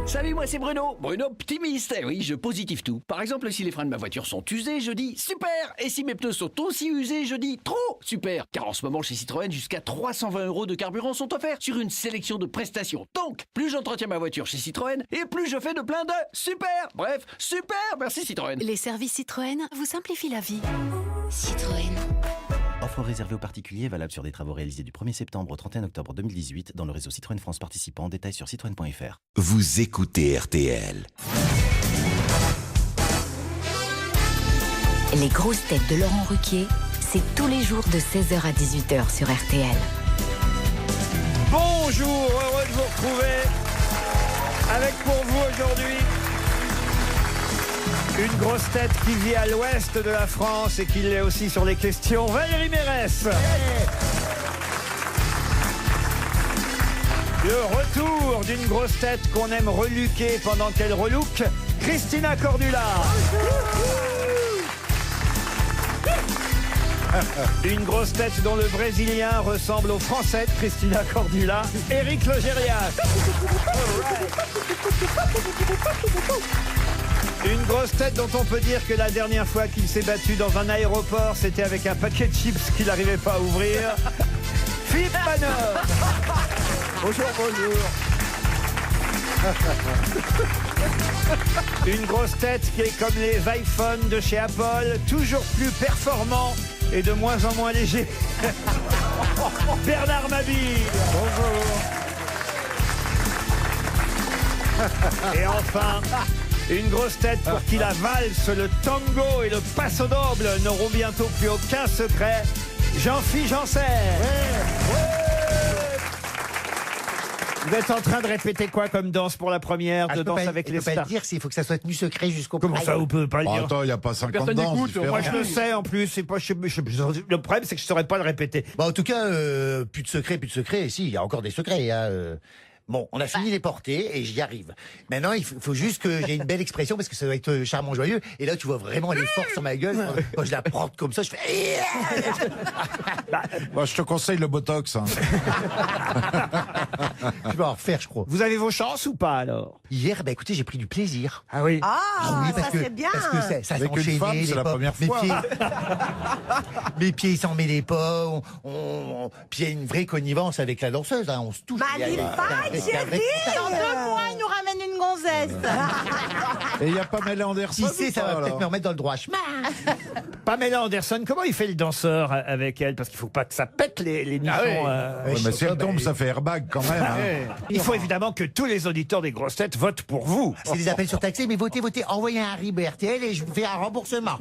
Salut, moi c'est Bruno. Bruno optimiste. Oui, je positive tout. Par exemple, si les freins de ma voiture sont usés, je dis super. Et si mes pneus sont aussi usés, je dis trop super. Car en ce moment, chez Citroën, jusqu'à 320 € de carburant sont offerts sur une sélection de prestations. Donc, plus j'entretiens ma voiture chez Citroën, et plus je fais de plein de super. Bref, super. Merci Citroën. Les services Citroën vous simplifient la vie. Citroën. Offre réservée aux particuliers, valable sur des travaux réalisés du 1er septembre au 31 octobre 2018 dans le réseau Citroën France participant. Détails sur citroën.fr. Vous écoutez RTL. Les grosses têtes de Laurent Ruquier, c'est tous les jours de 16h à 18h sur RTL. Bonjour, heureux de vous retrouver avec pour vous aujourd'hui une grosse tête qui vit à l'ouest de la France et qui l'est aussi sur les questions, Valérie Mérès. Le retour d'une grosse tête qu'on aime reluquer pendant qu'elle relook, Christina Cordula. Une grosse tête dont le Brésilien ressemble au Français de Christina Cordula, Éric Logérias. Une grosse tête dont on peut dire que la dernière fois qu'il s'est battu dans un aéroport, c'était avec un paquet de chips qu'il n'arrivait pas à ouvrir. Philippe Manœuvre. Bonjour, bonjour. Une grosse tête qui est comme les iPhones de chez Apple, toujours plus performant et de moins en moins léger. Bernard Mabille. Bonjour. Et enfin, une grosse tête pour qui la valse, le tango et le passo doble n'auront bientôt plus aucun secret, Jean-Philippe Janssen. Vous êtes en train de répéter quoi comme danse pour la première de Danse avec les stars? Je peux pas le dire, il faut que ça soit tenu secret jusqu'au bout. Comment ça, vous pouvez pas le dire? Attends, il n'y a pas 50 Personne danses. n'écoute. Moi, je le sais en plus. C'est pas, le problème, c'est que je ne saurais pas le répéter. Bon, en tout cas, plus de secret, plus de secret. Si, il y a encore des secrets. Hein. Bon, on a fini les portées et j'y arrive. Maintenant, il faut juste que j'ai une belle expression parce que ça doit être charmant, joyeux. Et là, tu vois vraiment les forces sur ma gueule. Quand je la prends comme ça, je fais... Moi, je te conseille le Botox. Hein. Je vais en refaire, je crois. Vous avez vos chances ou pas, alors? Hier, bah écoutez, j'ai pris du plaisir. Ah oui? Oui, ça c'est bien. Parce que ça s'est Avec une enchaîné, femme, les c'est la pas. première Mes fois. pieds, mes pieds, ils s'en mêlaient pas. Puis il y a une vraie connivence avec la danseuse. Hein. On se touche. Bah, dis pas, chérie. Dans 2 mois, il nous ramène une gonzesse. Et il n'y a pas Pamela Anderson. Si c'est, ça va peut-être me remettre dans le droit chemin. Pamela Anderson, comment il fait le danseur avec elle? Parce qu'il faut pas que ça pète les nichons. Ouais, mais si elle tombe, ça fait airbag quand même. Hein. Il faut évidemment que tous les auditeurs des grosses têtes votent pour vous. C'est des appels surtaxés, mais votez, votez. Envoyez un RIB RTL et je vous fais un remboursement.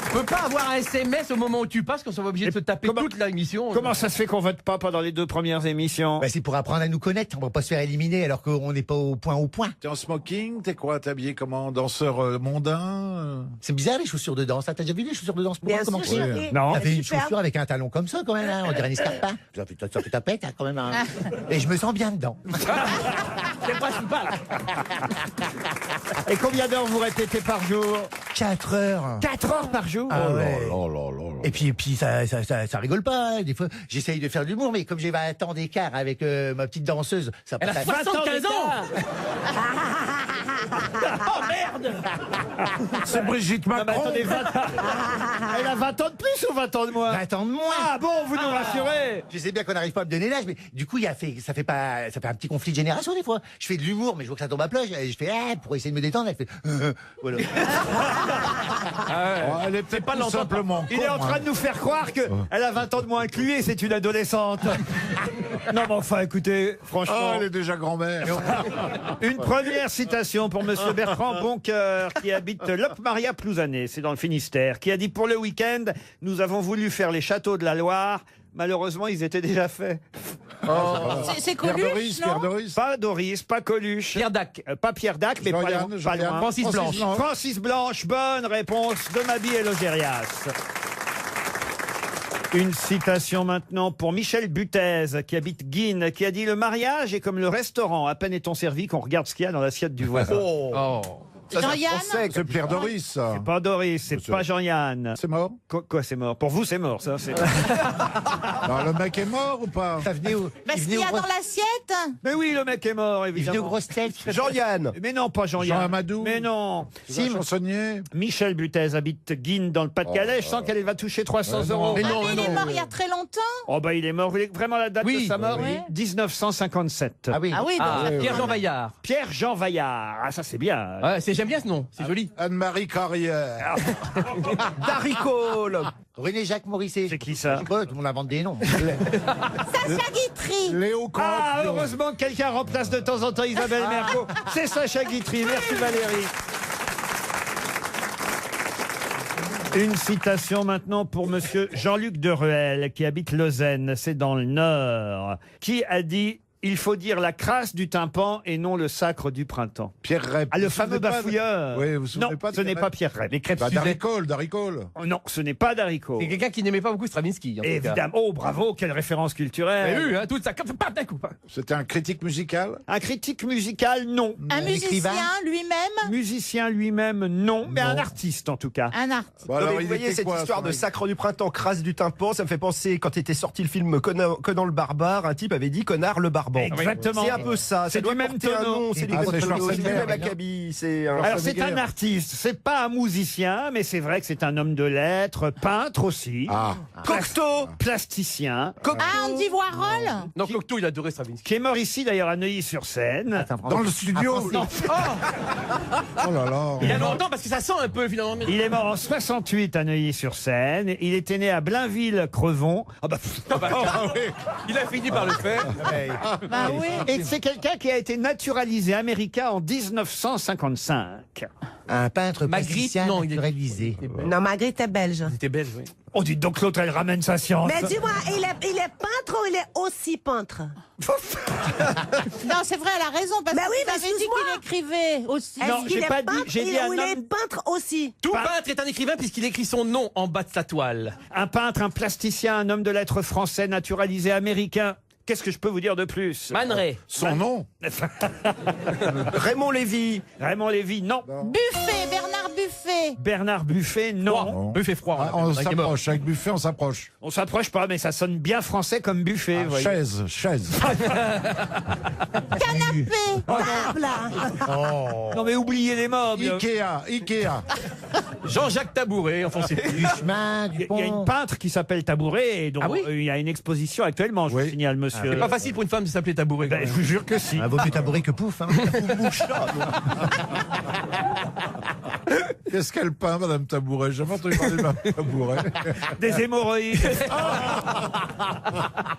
On peut pas avoir un SMS au moment où tu passes qu'on soit obligé de se taper toute l'émission. Comment ça se fait qu'on vote pas pendant les 2 premières émissions? Bah, c'est pour apprendre à nous connaître. On va pas se faire éliminer alors qu'on n'est pas au point. T'es en smoking? T'es quoi? T'es habillé comment? Danseur mondain? C'est bizarre les chaussures de danse. T'as déjà vu les chaussures de danse pour Bien moi, comment sûr, c'est chérie. Non. Ça fait une Super. chaussure avec un talon comme ça quand même. Hein. On dirait une escarpin. Ça fait ta pète hein, quand même. Hein. Et je me sens bien dedans. C'est le principal. Et combien d'heures vous répétez par jour? 4 heures. 4 heures par jour? Ah ouais. Oh là là là. Et puis ça rigole pas. Hein. Des fois, j'essaye de faire de l'humour, mais comme j'ai 20 ans d'écart avec ma petite danseuse, ça Elle a passe. 75 ans. Oh merde! C'est Brigitte Non, mais Macron. attendez, 20... Elle a 20 ans de plus ou 20 ans de moins? 20 ans de moins. Ah bon, vous nous rassurez? Je sais bien qu'on n'arrive pas à me donner l'âge, mais du coup, ça fait un petit conflit de génération des fois. Je fais de l'humour, mais je vois que ça tombe à plat. Je fais pour essayer de me détendre. Elle fait voilà. Oh, elle est peut-être pas tout l'entendre. simplement Il est en train de nous faire croire qu'elle a 20 ans de moins que lui et c'est une adolescente. Non mais enfin, écoutez, Oh, franchement... elle est déjà grand-mère. Une première citation pour Monsieur Bertrand Boncoeur, qui habite Locmaria Plouzané, c'est dans le Finistère, qui a dit: pour le week-end, nous avons voulu faire les châteaux de la Loire. Malheureusement, ils étaient déjà faits. C'est Pierre Coluche, Doris, non? Pierre Doris. Pas Doris, pas Coluche. Pierre Dac. Pas Pierre Dac, mais pas Jean-Yann, loin. Jean-Yann. Francis Blanche. Francis Blanche, bonne réponse de Mabie et Logérias. Une citation maintenant pour Michel Butez, qui habite Guînes, qui a dit: le mariage est comme le restaurant. À peine est-on servi qu'on regarde ce qu'il y a dans l'assiette du voisin. Oh. Jean-Yann. C'est Pierre Doris, ça. C'est pas Doris, c'est Monsieur. pas Jean-Yann. C'est mort? Quoi, c'est mort? Pour vous, c'est mort, ça. Non, le mec est mort ou pas? Ça venait au, Parce il qu'il venait y a aux dans grosses- l'assiette. Mais oui, le mec est mort, il venait aux évidemment. grosses têtes. Jean-Yann. Mais non, pas Jean-Yann. Jean Amadou? Mais non. C'est un chansonnier? Michel Butez habite Guînes dans le Pas-de-Calais. Je sens qu'elle va toucher 300 euros. Mais Ah, non, mais il mais est non. mort il y a très longtemps. Oh bah il est mort. Vous voulez vraiment la date Oui. de sa mort? Oui. 1957. Ah oui. Ah oui, donc. Ah, Pierre-Jean Vaillard. Pierre-Jean Vaillard. Ah ça c'est bien. Ouais, j'aime bien ce nom, c'est joli. Anne-Marie Carrière. Daricole. René-Jacques Morisset. C'est qui ça? Je sais pas, tout le monde invente des noms. Sacha Guitry. Léo Croc. Ah heureusement que quelqu'un remplace de temps en temps Isabelle Mergo. C'est Sacha Guitry. Merci Valérie. Une citation maintenant pour monsieur Jean-Luc de Ruel qui habite Lausanne, c'est dans le Nord, qui a dit « Il faut dire la crasse du tympan et non le sacre du printemps Pierre ». Rep. Ah, le Vous vous fameux souvenez pas de- bafouilleur. Oui, vous vous souvenez Non, pas de ce n'est Pierre pas Rep? Pierre Rep. Les crêpes Bah, Suzette. Daricole. Oh, non, ce n'est pas Daricot. C'est quelqu'un qui n'aimait pas beaucoup Stravinsky. En tout cas. Évidemment. Oh, bravo, quelle référence Vous avez culturelle. vu, hein, tout ça, comme pas d'un coup. C'était un critique musical? Un critique musical, non. Un musicien écrivain. lui-même. Musicien lui-même, non. Mais un artiste, en tout cas. Un artiste. Bon, Non, alors, mais il vous voyez était cette quoi, histoire son de mec sacre du printemps, crasse du tympan, ça me fait penser quand était sorti le film Conan le barbare, un type avait dit connard le barbant. Exactement. C'est un peu ça. C'est Ça doit du même porter un tonneau. nom, c'est du Ah, même c'est tonneau, c'est du Schwarzenegger, même non acabit. C'est un. Alors c'est un Schwarzenegger. artiste, c'est pas un musicien, mais c'est vrai que c'est un homme de lettres, peintre aussi, Ah. Cocteau, plasticien, Ah, Andy Warhol. Non, Cocteau, il adorait Stravinsky. qui est mort ici d'ailleurs à Neuilly-sur-Seine. Dans le studio? Non, Oh là là. Il y a longtemps parce que ça sent un peu finalement. il est mort en 68 à Neuilly-sur-Seine. Il était né à Blainville-Crevon. Ah bah, Il a fini par le faire. Bah oui. et c'est quelqu'un qui a été naturalisé américain en 1955. Un peintre Magritte, plasticien non, il est- naturalisé. Non, Magritte est belge. C'était belge, oui. Oh, dites donc l'autre, elle ramène sa science. Mais dis-moi, il est peintre ou il est aussi peintre? Non, c'est vrai, elle a raison. Parce Mais que oui, vous mais avez dit qu'il écrivait aussi. Non, Est-ce j'ai qu'il est pas dit- peintre j'ai dit un ou il est homme- peintre aussi? Tout peintre est un écrivain puisqu'il écrit son nom en bas de sa toile. Un peintre, un plasticien, un homme de lettres français naturalisé américain. Qu'est-ce que je peux vous dire de plus? Man Ray. Son nom? Raymond Lévy. Raymond Lévy, non. Buffet, Bernard Buffet. Bernard Buffet, non. Peu fait froid. Ah, on s'approche. Avec Buffet, on s'approche. On s'approche pas, mais ça sonne bien français comme Buffet. vous voyez. Chaise, chaise. Canapé. Table. Non mais oubliez les mobs. Ikea. Jean-Jacques Tabouret, enfin c'est plus. Du chemin, du Il y a une pont. peintre qui s'appelle Tabouret et dont Ah oui il y a une exposition actuellement, je vous Oui. signale, monsieur. C'est pas facile pour une femme de s'appeler Tabouret. Ben, je vous jure que si. Ah, vaut mieux tabouret que pouf. Hein. Qu'est-ce qu'elle peint, Madame Tabouret? J'ai jamais entendu parler de Madame Tabouret. Des hémorroïdes.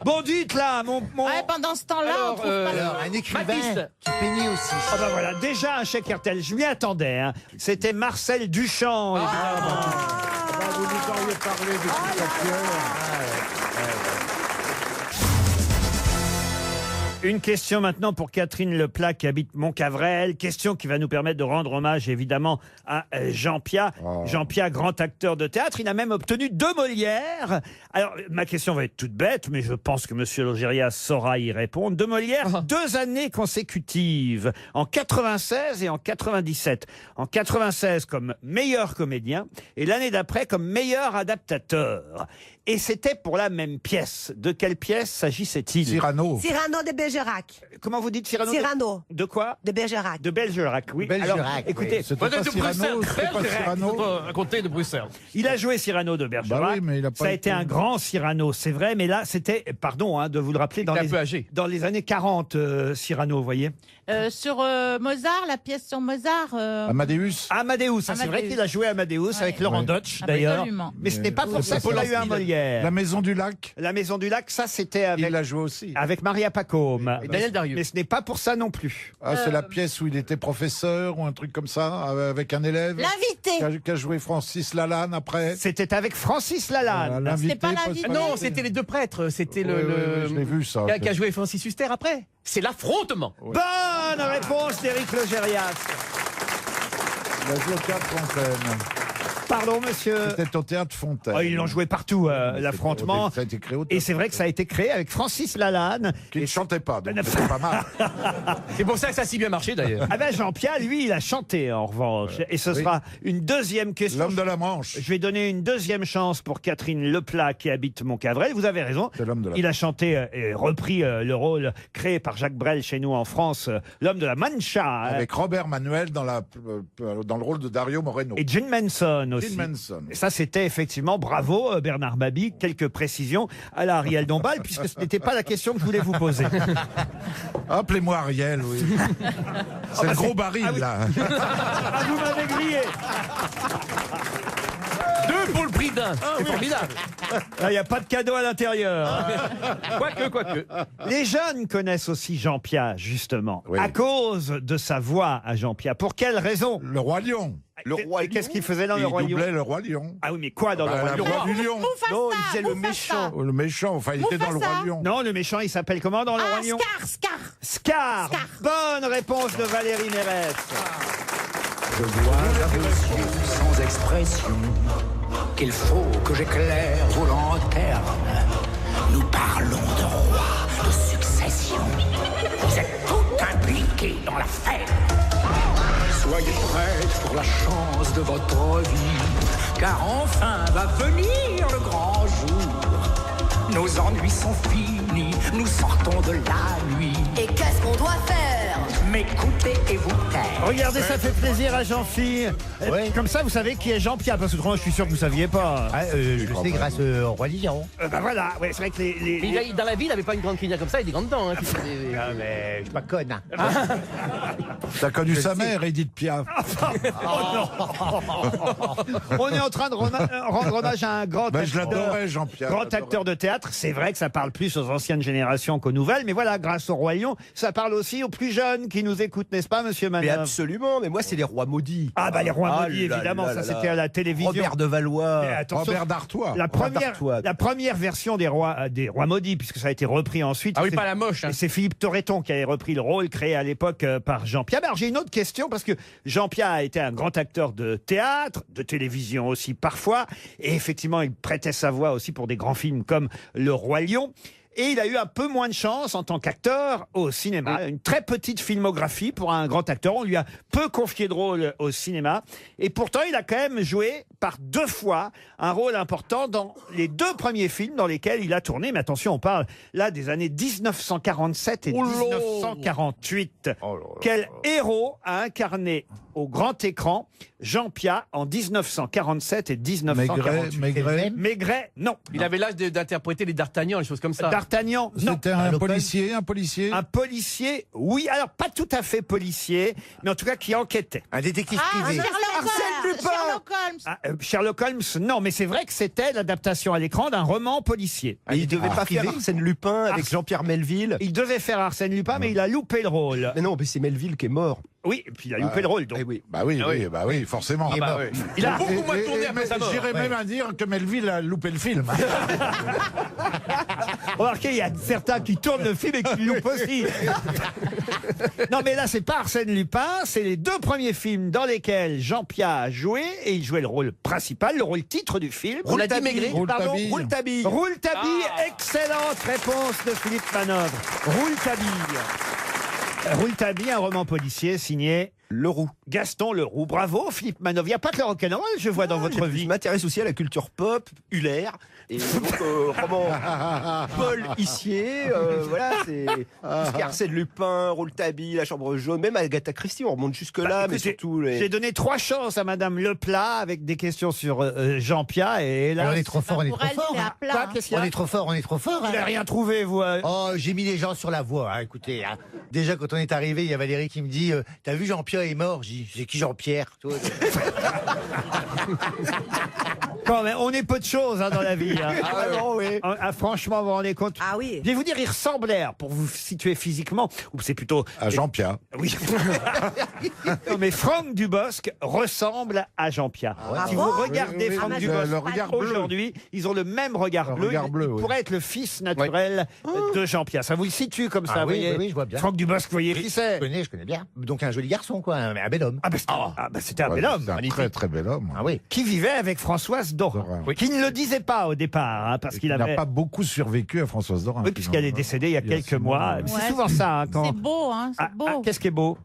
Bon, dites là, mon. Ouais, pendant ce temps-là, on trouve pas le Alors, nom. un écrivain Matisse. qui peignait aussi. Ah ben voilà, déjà un chèque RTL, je m'y attendais. Hein. C'était Marcel Duchamp. évidemment. Vous nous auriez parlé de tout Une question maintenant pour Catherine Leplat qui habite Montcavrel. Question qui va nous permettre de rendre hommage évidemment à Jean Piat. Jean Piat, grand acteur de théâtre. Il a même obtenu 2 Molières. Alors, ma question va être toute bête, mais je pense que Monsieur Logérias saura y répondre. 2 Molières, 2 années consécutives, en 96 et en 97. En 96 comme meilleur comédien et l'année d'après comme meilleur adaptateur. Et c'était pour la même pièce. De quelle pièce s'agissait-il? Cyrano. Cyrano de Bergerac. Comment vous dites Cyrano? Cyrano De quoi? de Bergerac. De Bergerac, oui. Bergerac, Alors, écoutez, oui. C'était pas Cyrano, c'était pas Cyrano. Un comté de Bruxelles. il a joué Cyrano de Bergerac. Bah oui, mais il a pas Ça a été- été un grand Cyrano, c'est vrai, mais là, c'était, pardon hein, de vous le rappeler, Il était un peu âgé. dans les années 40, Cyrano, vous voyez. Sur Mozart, la pièce sur Mozart. Amadeus. Amadeus, ça, c'est vrai Amadeus. qu'il a joué Amadeus avec Ouais. Laurent Ouais. Deutsch, d'ailleurs. Absolument. Mais ce n'est pas pour C'est ça pas qu'il a eu un Polanski. Molière. La Maison du Lac. La Maison du Lac, ça, c'était avec, Il l'a joué aussi. avec Maria Pacôme. Et Daniel Darieux. Mais ce n'est pas pour ça non plus. Ah, c'est la pièce où il était professeur ou un truc comme ça, avec un élève. L'invité. Qui a joué Francis Lalanne après. C'était avec Francis Lalanne. Voilà, l'invité, C'était pas l'invité. Ah non, c'était les deux prêtres. C'était je l'ai vu ça. Qui a joué Francis Huster après. C'est l'affrontement. Bonne réponse d'Éric Logérias. Il a joué au Théâtre Fontaine. Pardon, monsieur. C'était au théâtre Fontaine. Oh, ils l'ont joué partout, l'affrontement. Ça a été créé au Et théâtre c'est vrai que ça a été créé avec Francis Lalanne. Qui ne chantait pas, donc c'était pas mal. C'est pour ça que ça a si bien marché d'ailleurs. Ah ben Jean-Pierre, lui, il a chanté en revanche. Et ce sera une deuxième question. L'homme de la Manche. Je vais donner une deuxième chance pour Catherine Leplat qui habite Montcavrel. Vous avez raison. C'est l'homme de la Il a chanté et repris le rôle créé par Jacques Brel chez nous en France, l'homme de la Mancha. Avec Robert Manuel dans le rôle de Dario Moreno. Et Jim Manson aussi. Jim Manson. Et ça, c'était effectivement, bravo Bernard Mabie, quelques précisions à la Ariel Dombal, puisque ce n'était pas la question que je voulais vous poser. Appelez-moi Ariel, oui. C'est le gros baril, ah oui. là. Ah, vous m'avez grillé. 2 pour le prix d'un. C'est formidable. Il n'y a pas de cadeau à l'intérieur. Quoique. Les jeunes connaissent aussi Jean Piat, justement, Oui. à cause de sa voix à Jean Piat. Pour quelle raison? Le Roi Lion. Et qu'est-ce qu'il faisait dans Il Le Roi Lion? doublait le Roi Lion. Ah oui, mais quoi dans Bah, Le Roi la Lion? voix du lion. Non, il faisait le méchant. Oh, le méchant, enfin, il était dans le Roi Lion. Non, le méchant, il s'appelle comment dans Le Roi Lion? Scar. Scar. Bonne réponse de Valérie Mérès. Je vois à vos yeux sans expression qu'il faut que j'éclaire vos lanternes. Nous parlons de roi, de succession. Vous êtes tout impliqués dans l'affaire. Soyez prêts pour la chance de votre vie, car enfin va venir le grand jour. Nos ennuis sont finis, nous sortons de la nuit. Et qu'est-ce qu'on doit faire? M'écoutez et vous taire. Regardez, ça fait plaisir à Jean-Philippe. Ouais. Comme ça, vous savez qui est Jean Piat, parce que autrement, je suis sûr que vous ne saviez pas. Je sais grâce au Roi Lion. Bah voilà, ouais, c'est vrai que Mais dans la vie, il n'avait pas une grande crinière comme ça, il a des grandes dents. Hein, Ah, mais je suis pas conne. Hein. T'as connu sa mère, Edith Piaf. On est en train de rendre hommage à un grand Ben, je acteur. l'adorais, Jean Piaf. Grand acteur de théâtre, c'est vrai que ça parle plus aux anciennes générations qu'aux nouvelles, mais voilà, grâce au Roi Lion, ça parle aussi aux plus jeunes qui nous écoutent, n'est-ce pas, monsieur Mais Manœuvre? absolument, mais moi c'est les rois maudits. Ah bah les rois Ah maudits, là évidemment, là ça là c'était là. à la télévision. Robert de Valois. Mais attention, Robert d'Artois. la première version des rois maudits, puisque ça a été repris ensuite. Ah oui, c'est- pas la moche. Hein. Et c'est Philippe Torreton qui avait repris le rôle créé à l'époque par Jean Piat. Alors j'ai une autre question, parce que Jean Piat a été un grand acteur de théâtre, de télévision aussi parfois, et effectivement il prêtait sa voix aussi pour des grands films comme Le Roi Lion. Et il a eu un peu moins de chance en tant qu'acteur au cinéma. Une très petite filmographie pour un grand acteur. On lui a peu confié de rôle au cinéma. Et pourtant, il a quand même joué par 2 fois un rôle important dans les 2 premiers films dans lesquels il a tourné. Mais attention, on parle là des années 1947 et 1948. Quel héros a incarné au grand écran Jean Piat en 1947 et 1948? Maigret, non. Il avait l'âge d'interpréter les D'Artagnan, les choses comme ça. D'Artagnan, non. C'était un policier, un policier. Un policier, oui. Alors, pas tout à fait policier, mais en tout cas qui enquêtait. Un détective privé. Sherlock Holmes. Ah, Sherlock Holmes, non, mais c'est vrai que c'était l'adaptation à l'écran d'un roman policier. Et il devait pas faire Arsène Lupin avec Jean-Pierre Melville. Il devait faire Arsène Lupin, mais il a loupé le rôle. Mais non, mais c'est Melville qui est mort. Oui, et puis il a loupé le rôle, donc. oui. Bah oui, bah oui, forcément. Il est mort. Il a beaucoup Et- moins tourné après sa mort. J'irais même à dire que Melville a loupé le film. Remarquez, il y a certains qui tournent le film et qui loupent aussi. Non, mais là, c'est pas Arsène Lupin, c'est les 2 premiers films dans lesquels Jean Piat a joué, et il jouait le rôle principal, le rôle titre du film. On l'a dit Maigret. Pardon, Rouletabille. Rouletabille, excellente réponse de Philippe Manœuvre. Rouletabille. Rouletabille, un roman policier signé Leroux. Gaston Leroux. Bravo, Philippe Manœuvre. Il n'y a pas que le rock'n'roll, je vois dans votre Je vie. m'intéresse aussi à la culture pop, Huller, et donc vraiment Paul Hissier, voilà, c'est tout ce qui est Arsène Lupin, Rouletabille, La Chambre jaune, même Agatha Christie, on remonte jusque là, mais écoutez, surtout les... J'ai donné 3 chances à Madame Leplat avec des questions sur Jean Piat, et là, On est trop fort, on est trop fort. il est à hein. plat. Quoi, qu'est-ce qu'il y a On est trop fort, on est trop fort. Vous hein. n'avez rien trouvé, vous. Oh, j'ai mis les gens sur la voie, hein, écoutez. Hein. Déjà, quand on est arrivé, il y a Valérie qui me dit t'as vu Jean-Pierre est mort? J'ai dit c'est qui Jean-Pierre? Quand même, on est peu de choses dans la vie. Hein. Ah non, oui. Franchement, vous vous rendez compte? Ah oui. Je vais vous dire, il ressemblait, pour vous situer physiquement, ou c'est plutôt... À Jean-Pierre. Oui. Non, mais Franck Dubosc ressemble à Jean-Pierre. Si vous regardez Franck Ah, Dubosc le regard bleu. aujourd'hui, ils ont le même regard bleu. regard bleu, il oui. pourrait être le fils naturel de Jean-Pierre. Ça vous le situe comme ça, Ah vous oui, voyez? oui, je vois bien. Franck Dubosc, vous voyez qui Je c'est? connais bien. Donc un joli garçon, quoi, un bel homme. Ah bah c'était un bel homme. C'est un très très bel homme. Ah oui. Qui vivait avec Françoise Dorin. Oui. Qui ne le disait pas au départ, hein, parce qu'il Il avait... n'a pas beaucoup survécu à Françoise Dorin. Oui, puisqu'elle est décédée il y a quelques mois. C'est souvent ça. Hein, quand... C'est beau, hein, c'est beau. Qu'est-ce qui est beau?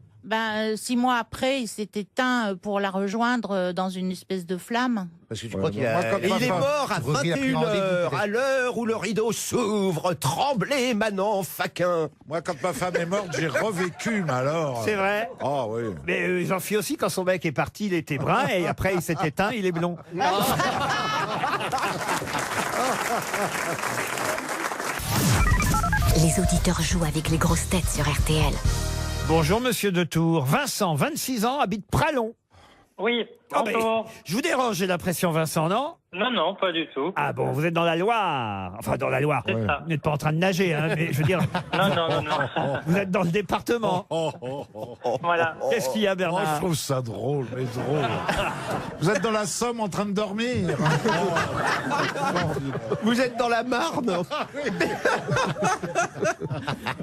6 mois après, il s'est éteint pour la rejoindre dans une espèce de flamme. Parce que tu crois qu'il Moi, a... quand Et ma il est femme- mort à Revenu a pris 21h, rendez-vous. à l'heure où le rideau s'ouvre. Tremblez, Manon, faquin. Moi, quand ma femme est morte, j'ai revécu, mais alors. C'est vrai. Ah oui. Mais Jean-Philippe aussi, quand son mec est parti, il était brun et après il s'est éteint, il est blond. Les auditeurs jouent avec les grosses têtes sur RTL. Bonjour Monsieur de Tours. Vincent, 26 ans, habite Pralon. Oui, Ah, mais bonjour. je vous dérange, j'ai l'impression, Vincent, non? Non, non, pas du tout. Ah bon, vous êtes dans la Loire. Enfin, dans la Loire. C'est ça. Vous n'êtes pas en train de nager, hein, mais je veux dire, Non, non, non, non. vous êtes dans le département. Voilà. Qu'est-ce qu'il y a, Oh, je Bernard? trouve ça drôle, mais drôle. Vous êtes dans la Somme en train de dormir. Vous êtes dans la Marne.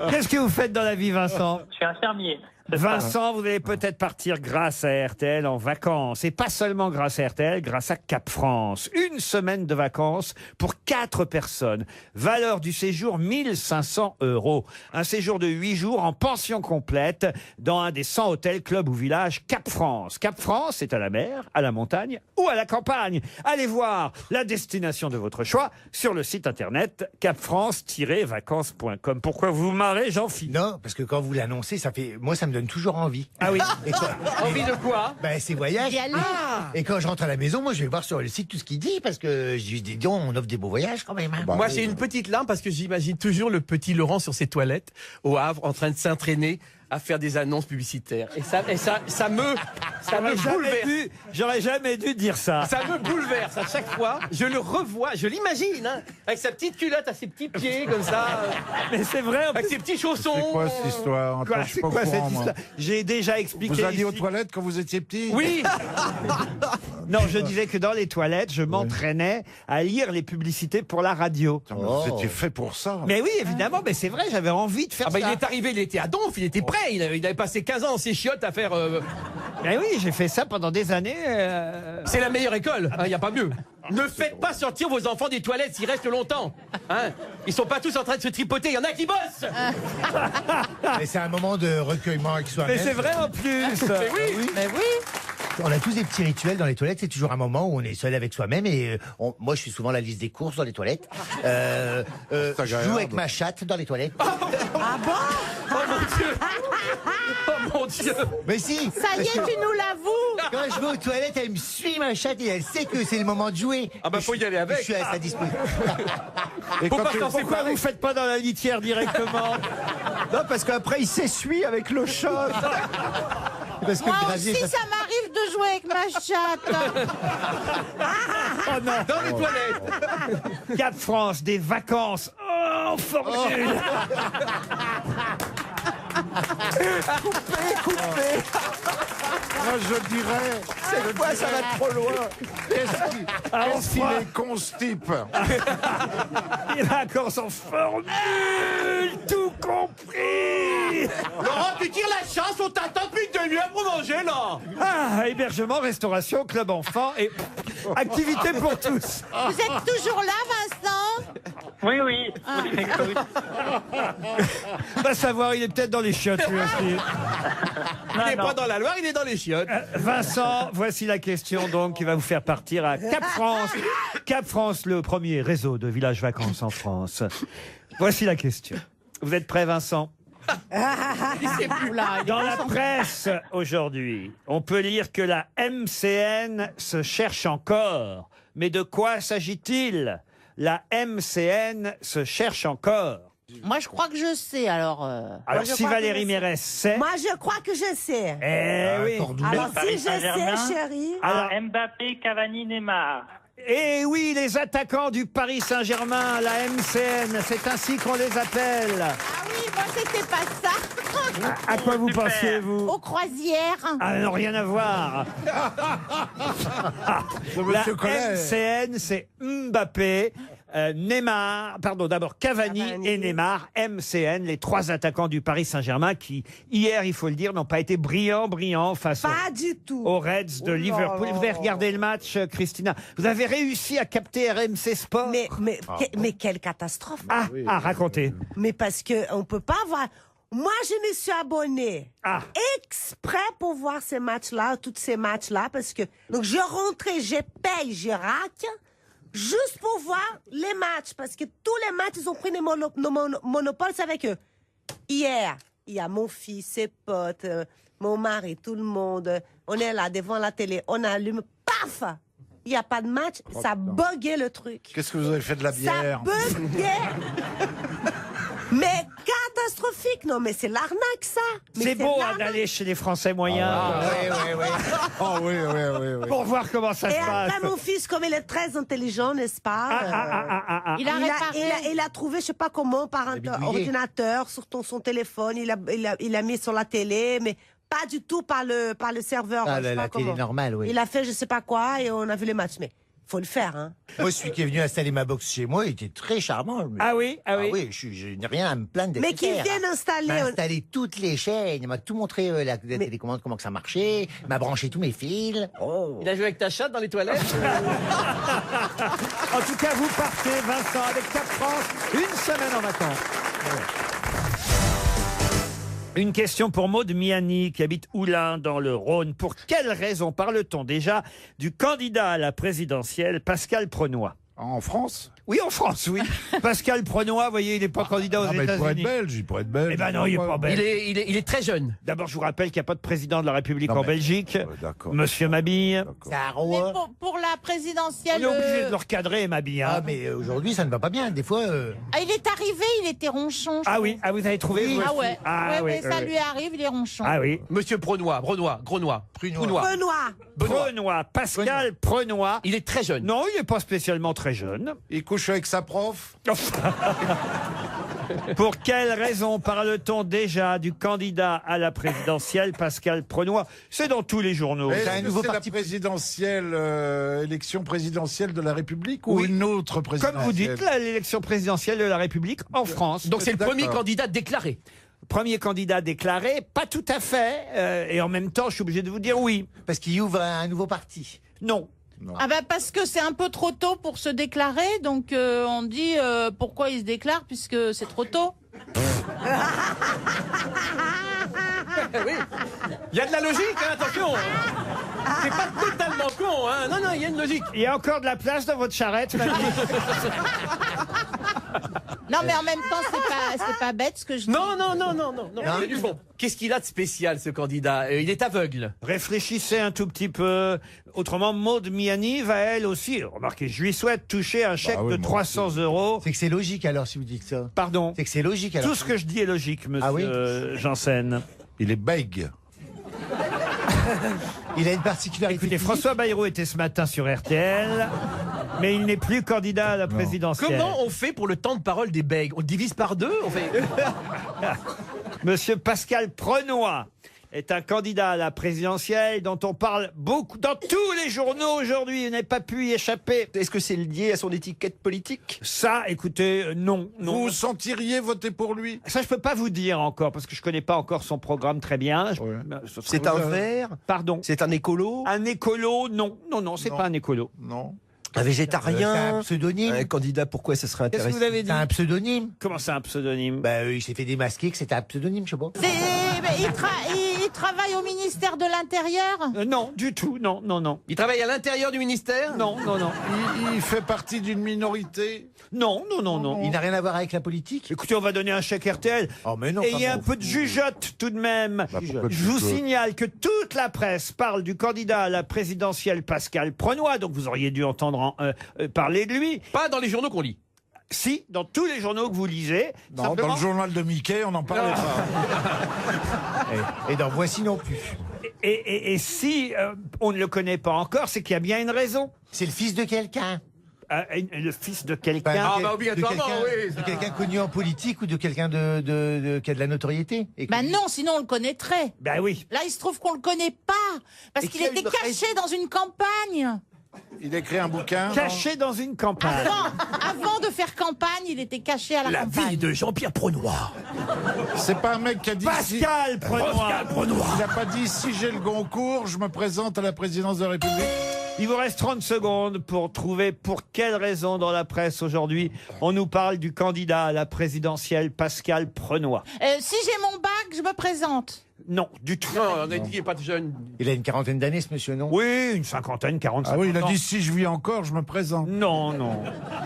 Qu'est-ce que vous faites dans la vie, Vincent? Je suis un fermier. c'est ça. Vincent, vous allez peut-être partir grâce à RTL en vacances. Et pas seulement grâce à RTL, grâce à Cap France. Une semaine de vacances pour 4 personnes. Valeur du séjour 1500 €. Un séjour de 8 jours en pension complète dans un des 100 hôtels, clubs ou villages Cap France. Cap France, c'est à la mer, à la montagne ou à la campagne. Allez voir la destination de votre choix sur le site internet capfrance-vacances.com. Pourquoi vous vous marrez, Jean-Philippe? Non, parce que quand vous l'annoncez, ça fait... Moi, ça me donne toujours envie. Ah oui. Et quand... Envie de quoi? Ben, c'est voyage. D'y aller. Et quand je rentre à la maison, moi, je vais voir sur le site tout ce qu'il dit, parce que je dis, dis donc, on offre des beaux voyages quand même. Hein. Moi, j'ai une petite larme parce que j'imagine toujours le petit Laurent sur ses toilettes au Havre en train de s'entraîner à faire des annonces publicitaires. Et ça me bouleverse. J'aurais jamais dû dire ça. Ça me bouleverse à chaque fois. Je le revois, je l'imagine, hein, avec sa petite culotte à ses petits pieds comme ça, Mais c'est vrai. en avec plus. ses petits chaussons. C'est quoi cette histoire? Quoi, Attends, je suis c'est pas au quoi courant, cette moi. histoire? J'ai déjà expliqué. Vous alliez aux ici. toilettes quand vous étiez petit? Oui. Non, je disais que dans les toilettes, je m'entraînais à lire les publicités pour la radio. Putain, mais Vous étiez fait pour ça. Mais oui, évidemment, mais c'est vrai, j'avais envie de faire Ah bah, ça. il est arrivé, il était à Donf, il était prêt, il avait passé 15 ans en ses chiottes à faire... Mais oui, j'ai fait ça pendant des années. C'est la meilleure école, il n'y a pas mieux. Ne faites pas sortir vos enfants des toilettes s'ils restent longtemps. Hein, ils sont pas tous en train de se tripoter, il y en a qui bossent. Mais c'est un moment de recueillement avec soi-même. Mais c'est vrai en plus. Mais oui. Mais oui. On a tous des petits rituels dans les toilettes. C'est toujours un moment où on est seul avec soi-même. Et moi, je suis souvent la liste des courses dans les toilettes. Je joue avec ma chatte dans les toilettes. Ah bon? Oh mon Dieu. Oh mon Dieu. Mais si. Ça y est, tu nous l'avoues. Quand je vais aux toilettes, elle me suit, ma chatte, et elle sait que c'est le moment de jouer. Ah bah faut y aller avec. Je suis à sa disposition. Et Faut quand pas tu- s'en Pourquoi séparer. vous faites pas dans la litière directement? Non, parce qu'après, il s'essuie avec le chat. Parce que Moi le gravier, aussi, ça- ça m'arrive de jouer avec ma chatte. Oh non. Dans les toilettes. Cap France, des vacances. Oh, formule. Moi, je dirais. Cette fois, ça va trop loin. Qu'est-ce qu'il est con, ce type? Il a encore son formule, tout compris. Laurent, tu tires la chasse, on t'attend depuis une demi-heure pour manger, là. Ah, hébergement, restauration, club enfant et activité pour tous. Vous êtes toujours là, Vincent? Oui, oui. Va savoir, il est peut-être dans les chiottes lui aussi. Il n'est pas dans la Loire, il est dans les chiottes. Vincent, voici la question donc qui va vous faire partir à Cap France. Cap France, le premier réseau de villages vacances en France. Voici la question. Vous êtes prêt, Vincent? Oula, Dans la presse aujourd'hui, on peut lire que la MCN se cherche encore. Mais de quoi s'agit-il? La MCN se cherche encore. Moi, je crois que je sais, alors... Alors, si Valérie Mérès sait... Moi, je crois que je sais. Eh oui. Alors, si je sais, Saint-Germain. chérie. Alors, Mbappé, Cavani, Neymar. Et oui, les attaquants du Paris Saint-Germain, la MCN, c'est ainsi qu'on les appelle. Ah oui, moi c'était pas ça. À quoi vous pensiez-vous? Aux croisières. Ah non, rien à voir. La Monsieur Collet. MCN, c'est Mbappé, Neymar, pardon, d'abord Cavani et Neymar, MCN, les trois attaquants du Paris Saint-Germain qui, hier, il faut le dire, n'ont pas été brillants face Pas du tout. aux Reds de Liverpool. Vous avez regardé le match, Christina? Vous avez réussi à capter RMC Sport? Mais quelle catastrophe. Racontez. Mais parce que on peut pas voir. Moi, je me suis abonnée exprès pour voir ces matchs-là, tous ces matchs-là, parce que donc je rentrais, je paye, je raque, juste pour voir les matchs, parce que tous les matchs, ils ont pris des monopoles, c'est avec eux. Hier, il y a mon fils, ses potes, mon mari, tout le monde. On est là devant la télé, on allume, paf! Il n'y a pas de match, ça buguait le truc. Qu'est-ce que vous avez fait de la bière? Ça buguait. Mais catastrophique, non, mais c'est l'arnaque, ça. Mais C'est beau l'arnaque. d'aller chez les Français moyens. Oh oui, oui, oui, oui. Pour voir comment ça Et se passe. après, mon fils, comme il est très intelligent, n'est-ce pas? Il a réparé. il a trouvé, je sais pas comment, par un ordinateur, sur son téléphone, il a mis sur la télé, mais pas du tout par le serveur. Ah, je sais la pas télé comment. normale, oui. Il a fait je sais pas quoi et on a vu les matchs, mais faut le faire, hein. Moi, celui qui est venu installer ma box chez moi, il était très charmant. lui. Ah oui, ah oui. Oui, je n'ai rien à me plaindre. Mais qu'il vienne installer. Il m'a installé toutes les chaînes, il m'a tout montré la télécommande, comment que ça marchait, il m'a branché tous mes fils. Oh. Il a joué avec ta chatte dans les toilettes. En tout cas, vous partez, Vincent, avec Cap France, une semaine en vacances. Une question pour Maud Miani, qui habite Oulin, dans le Rhône. Pour quelle raison parle-t-on déjà du candidat à la présidentielle, Pascal Prenoy? En France? Oui, en France, oui. Pascal Prenoy, vous voyez, il n'est pas candidat aux Ah, mais il pourrait être États-Unis. belge, il pourrait être belge. Eh ben non, il n'est pas belge. Il est très jeune. D'abord, je vous rappelle qu'il n'y a pas de président de la République Non, en mais- Belgique. D'accord. Monsieur Mabille. C'est un Mais roi. pour la On présidentielle. est obligé de le recadrer, Mabille. Ah, Hein. mais aujourd'hui, ça ne va pas bien. Des fois. Il est arrivé, il était ronchon. je Ah trouve. oui, ah, vous avez trouvé vous Ah aussi ouais. Ah Ouais, oui, mais ça oui. lui arrive, il est ronchon. Ah oui. Monsieur Prenoy, Grenois. Benoît. Pascal Prenoy. Il est très jeune. Non, il n'est pas spécialement très jeune. Il couche avec sa prof? Pour quelle raison parle-t-on déjà du candidat à la présidentielle, Pascal Prenoy? C'est dans tous les journaux. Est-ce un que nouveau c'est la parti- présidentielle, élection présidentielle de la République ou Oui. une autre présidentielle? Comme vous dites, l'élection présidentielle de la République en France. Donc c'est le D'accord. premier candidat déclaré. Premier candidat déclaré, pas tout à fait. Et en même temps, je suis obligé de vous dire oui. Parce qu'il ouvre un nouveau parti. Non. Ah bah parce que c'est un peu trop tôt pour se déclarer, donc on dit pourquoi il se déclare puisque c'est trop tôt. Oui. Il y a de la logique, hein, attention. C'est pas totalement con, hein. Non, il y a une logique. Il y a encore de la place dans votre charrette, Mabille? Non mais en même temps c'est pas bête ce que je dis. Non. Bon, qu'est-ce qu'il a de spécial, ce candidat? Il est aveugle. Réfléchissez un tout petit peu. Autrement, Maud Miani va elle aussi, remarquez, je lui souhaite toucher un chèque oui, de moi 300 euros. C'est que c'est logique alors, si vous dites ça. Pardon. C'est que c'est logique alors. Tout ce que je dis est logique, monsieur Ah oui Janssen. Il est bègue. Il a une particularité. Écoutez, physique. François Bayrou était ce matin sur RTL, mais il n'est plus candidat à la présidentielle. Comment on fait pour le temps de parole des bègues? On le divise par deux? On fait... Monsieur Pascal Prenoy est un candidat à la présidentielle dont on parle beaucoup dans tous les journaux aujourd'hui. Il n'a pas pu y échapper. Est-ce que c'est lié à son étiquette politique? Ça, écoutez, non. Vous sentiriez voter pour lui? Ça, je peux pas vous dire encore, parce que je connais pas encore son programme très bien. C'est un vert? Pardon. C'est un écolo? Un écolo? Non, c'est Non. pas un écolo. Non. Un végétarien? C'est un pseudonyme. Un candidat, pourquoi ça serait Qu'est-ce intéressant? que vous avez dit? C'est un pseudonyme. Comment c'est un pseudonyme? Bah, il s'est fait démasquer que c'était un pseudonyme, je sais pas. Il travaille au ministère de l'Intérieur. Non, du tout, non. Il travaille à l'intérieur du ministère? Non. Il fait partie d'une minorité? Non. Il n'a rien à voir avec la politique. Écoutez, on va donner un chèque RTL. Oh, mais non. Ayez pas un bon. peu de jugeote tout de même. Bah, pourquoi Je vous tu peux signale que toute la presse parle du candidat à la présidentielle Pascal Prenoy, donc vous auriez dû entendre parler de lui. Pas dans les journaux qu'on lit. Si, dans tous les journaux que vous lisez. Non, simplement- dans le journal de Mickey, on n'en parlait pas. Et dans Voici non plus. Et si on ne le connaît pas encore, c'est qu'il y a bien une raison. C'est le fils de quelqu'un. Le fils de quelqu'un. De quelqu'un connu en politique ou de quelqu'un qui a de la notoriété. Bah non, sinon on le connaîtrait. Ben oui. Là, il se trouve qu'on le connaît pas. Parce Et qu'il qu'il y a était une caché dans une campagne. Il écrit un bouquin. Caché dans une campagne. Avant de faire campagne, il était caché à la campagne. de Jean-Pierre Prenoir. C'est pas un mec qui a dit... Pascal Prenoir. Il n'a pas dit, si j'ai le Goncourt, je me présente à la présidence de la République. Il vous reste 30 secondes pour trouver pour quelle raison dans la presse aujourd'hui on nous parle du candidat à la présidentielle Pascal Prenoir. Si j'ai mon bac, je me présente. Non, du tout. Non, on a dit qu'il n'est pas jeune. Il a une quarantaine d'années, ce monsieur, non? Oui, une cinquantaine, 45 Ah oui, il a ans. dit, si je vis encore, je me présente. Non, non.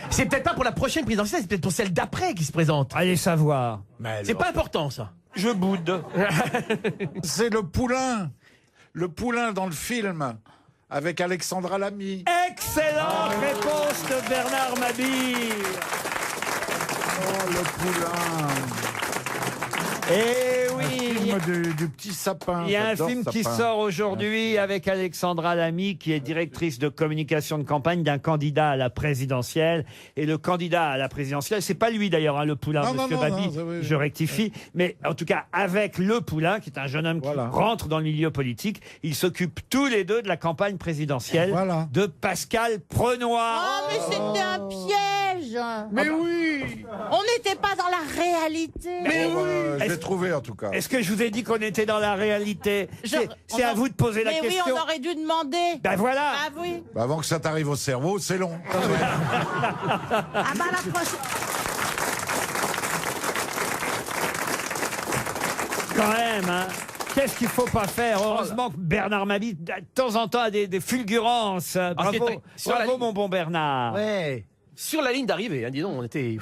C'est peut-être pas pour la prochaine présidentielle, c'est peut-être pour celle d'après qui se présente. Allez savoir. C'est pas important, ça. Je boude. C'est le poulain. Le poulain dans le film. Avec Alexandra Lamy. Excellente réponse de Bernard Mabille. Oh, le poulain. Eh oui. Film du petit sapin. Il y a un J'adore film qui Sapin. sort aujourd'hui avec Alexandra Lamy, qui est directrice de communication de campagne d'un candidat à la présidentielle. Et le candidat à la présidentielle, c'est pas lui d'ailleurs, hein, le poulain, Non, monsieur non, Babi, non, oui. je rectifie. Mais en tout cas, avec le poulain, qui est un jeune homme qui rentre dans le milieu politique, ils s'occupent tous les deux de la campagne présidentielle de Pascal Prenoir. Oh, mais c'était un piège. Mais oui. On n'était pas dans la réalité. Je l'ai trouvé en tout cas. Est-ce que je vous ai dit qu'on était dans la réalité? C'est à vous de poser la mais question. oui, on aurait dû demander. Ben voilà. Ah oui. Bah, avant que ça t'arrive au cerveau, c'est long. Ah bah la prochaine. Quand même, hein. Qu'est-ce qu'il faut pas faire? Heureusement que Bernard Mabille, de temps en temps, a des fulgurances. Bravo, bravo mon bon Bernard. Ouais. Sur la ligne d'arrivée, hein, dis donc, on était...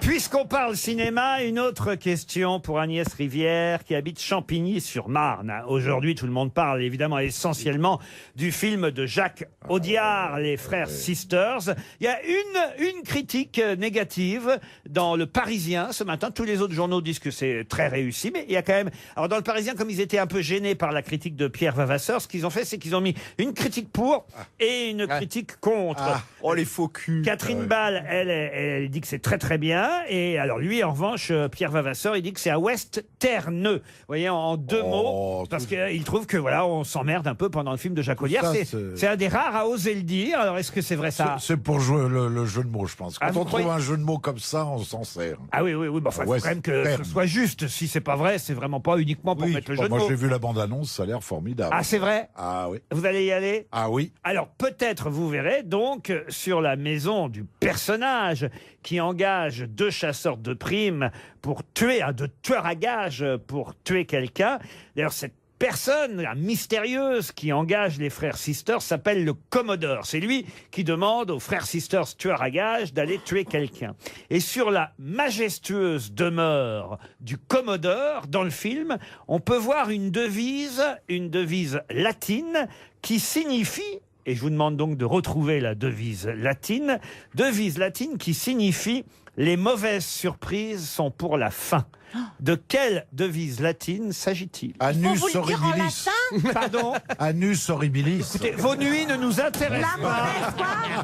Puisqu'on parle cinéma, une autre question pour Agnès Rivière qui habite Champigny-sur-Marne. Aujourd'hui, tout le monde parle évidemment essentiellement du film de Jacques Audiard, Les Frères Sisters. Il y a une critique négative dans Le Parisien ce matin. Tous les autres journaux disent que c'est très réussi, mais il y a quand même... Alors dans Le Parisien, comme ils étaient un peu gênés par la critique de Pierre Vavasseur, ce qu'ils ont fait, c'est qu'ils ont mis une critique pour et une critique contre. Oh, les faux culs. Catherine Ball, elle dit que c'est très très bien. Et alors lui, en revanche, Pierre Vavasseur, il dit que c'est un westerneux. Vous voyez, en deux mots, parce qu'il trouve que voilà, on s'emmerde un peu pendant le film de Jacques Audiard. Ça, C'est un des rares à oser le dire. Alors est-ce que c'est vrai ça? C'est pour jouer le jeu de mots, je pense. Quand Ah, vous on trouve croyez- un jeu de mots comme ça, on s'en sert. Ah oui, oui, oui. Bon, enfin, il faut quand même que ce soit juste. Si c'est pas vrai, c'est vraiment pas uniquement pour mettre le jeu de Moi, mots. j'ai vu la bande-annonce, ça a l'air formidable. Ah, c'est vrai? Ah oui. Vous allez y aller? Ah oui. Alors peut-être vous verrez donc sur la maison du personnage qui engage deux chasseurs de primes pour tuer, deux tueurs à gages pour tuer quelqu'un. D'ailleurs, cette personne mystérieuse qui engage les frères Sisters s'appelle le Commodore. C'est lui qui demande aux frères Sisters tueurs à gages d'aller tuer quelqu'un. Et sur la majestueuse demeure du Commodore, dans le film, on peut voir une devise latine qui signifie, et je vous demande donc de retrouver la devise latine qui signifie « Les mauvaises surprises sont pour la fin ». De quelle devise latine s'agit-il? Anus horribilis. Pardon? Anus horribilis. Écoutez, vos nuits ne nous intéressent pas.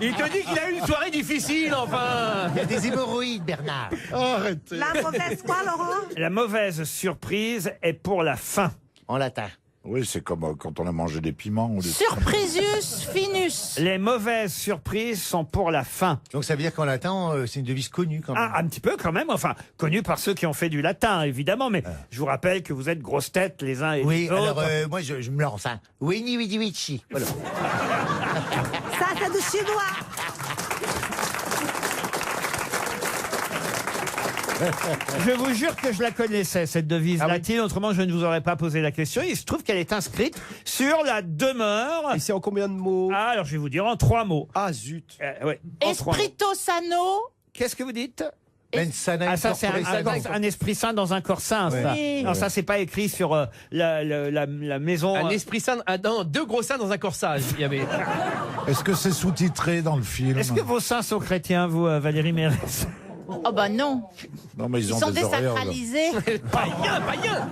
Il te dit qu'il a eu une soirée difficile, enfin. Il y a des hémorroïdes, Bernard. Arrêtez. La mauvaise quoi, Laurent? La mauvaise surprise est pour la fin. En latin. Oui, c'est comme quand on a mangé des piments. Ou des... Surprisius finus. Les mauvaises surprises sont pour la fin. Donc ça veut dire qu'en latin, c'est une devise connue quand même. Ah, un petit peu quand même, enfin, connu par ceux qui ont fait du latin, évidemment, mais je vous rappelle que vous êtes grosses têtes les uns et Oui, les autres. alors moi je me lance. Hein. Winnie Widi Wichi. Voilà. Ça, c'est du chinois. Je vous jure que je la connaissais, cette devise latine, autrement je ne vous aurais pas posé la question. Il se trouve qu'elle est inscrite sur la demeure. Et c'est en combien de mots? Ah, alors je vais vous dire en 3 mots. Ah, zut. Ouais, en 3 mots. Espirito sano. Qu'est-ce que vous dites? Mensana Ah, ça, c'est un esprit sain dans un corps sain, ça. Oui. Non, ça, c'est pas écrit sur la maison. Un esprit sain, non, deux gros seins dans un corsage. Il y avait. Est-ce que c'est sous-titré dans le film? Est-ce que vos seins sont chrétiens, vous, Valérie Mérès? Oh bah non. Non, mais ils ont sont des horaires, là. désacralisés. Païen.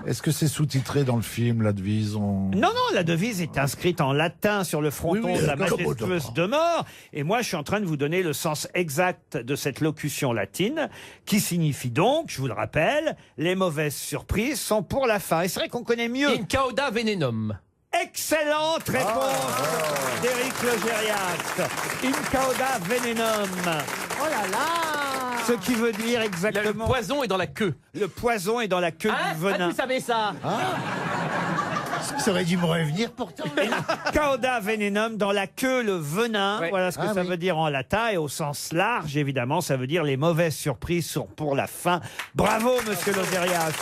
Est-ce que c'est sous-titré dans le film, la devise Non, non, la devise est inscrite en latin sur le fronton Oui, oui, de la d'accord. majestueuse demeure. Et moi, je suis en train de vous donner le sens exact de cette locution latine, qui signifie donc, je vous le rappelle, les mauvaises surprises sont pour la fin. Et c'est vrai qu'on connaît mieux. In cauda venenum. Excellente réponse d'Éric Logérias. In cauda venenum. Oh là là. Ce qui veut dire Le exactement... poison est dans la queue. Le poison est dans la queue du venin. tu savais ça? Ça aurait dû me revenir pourtant. Cauda venenum, dans la queue, le venin. Ouais. Voilà ce que ça veut dire en latin. Et au sens large, évidemment, ça veut dire les mauvaises surprises sont pour la fin. Bravo, monsieur Logérias.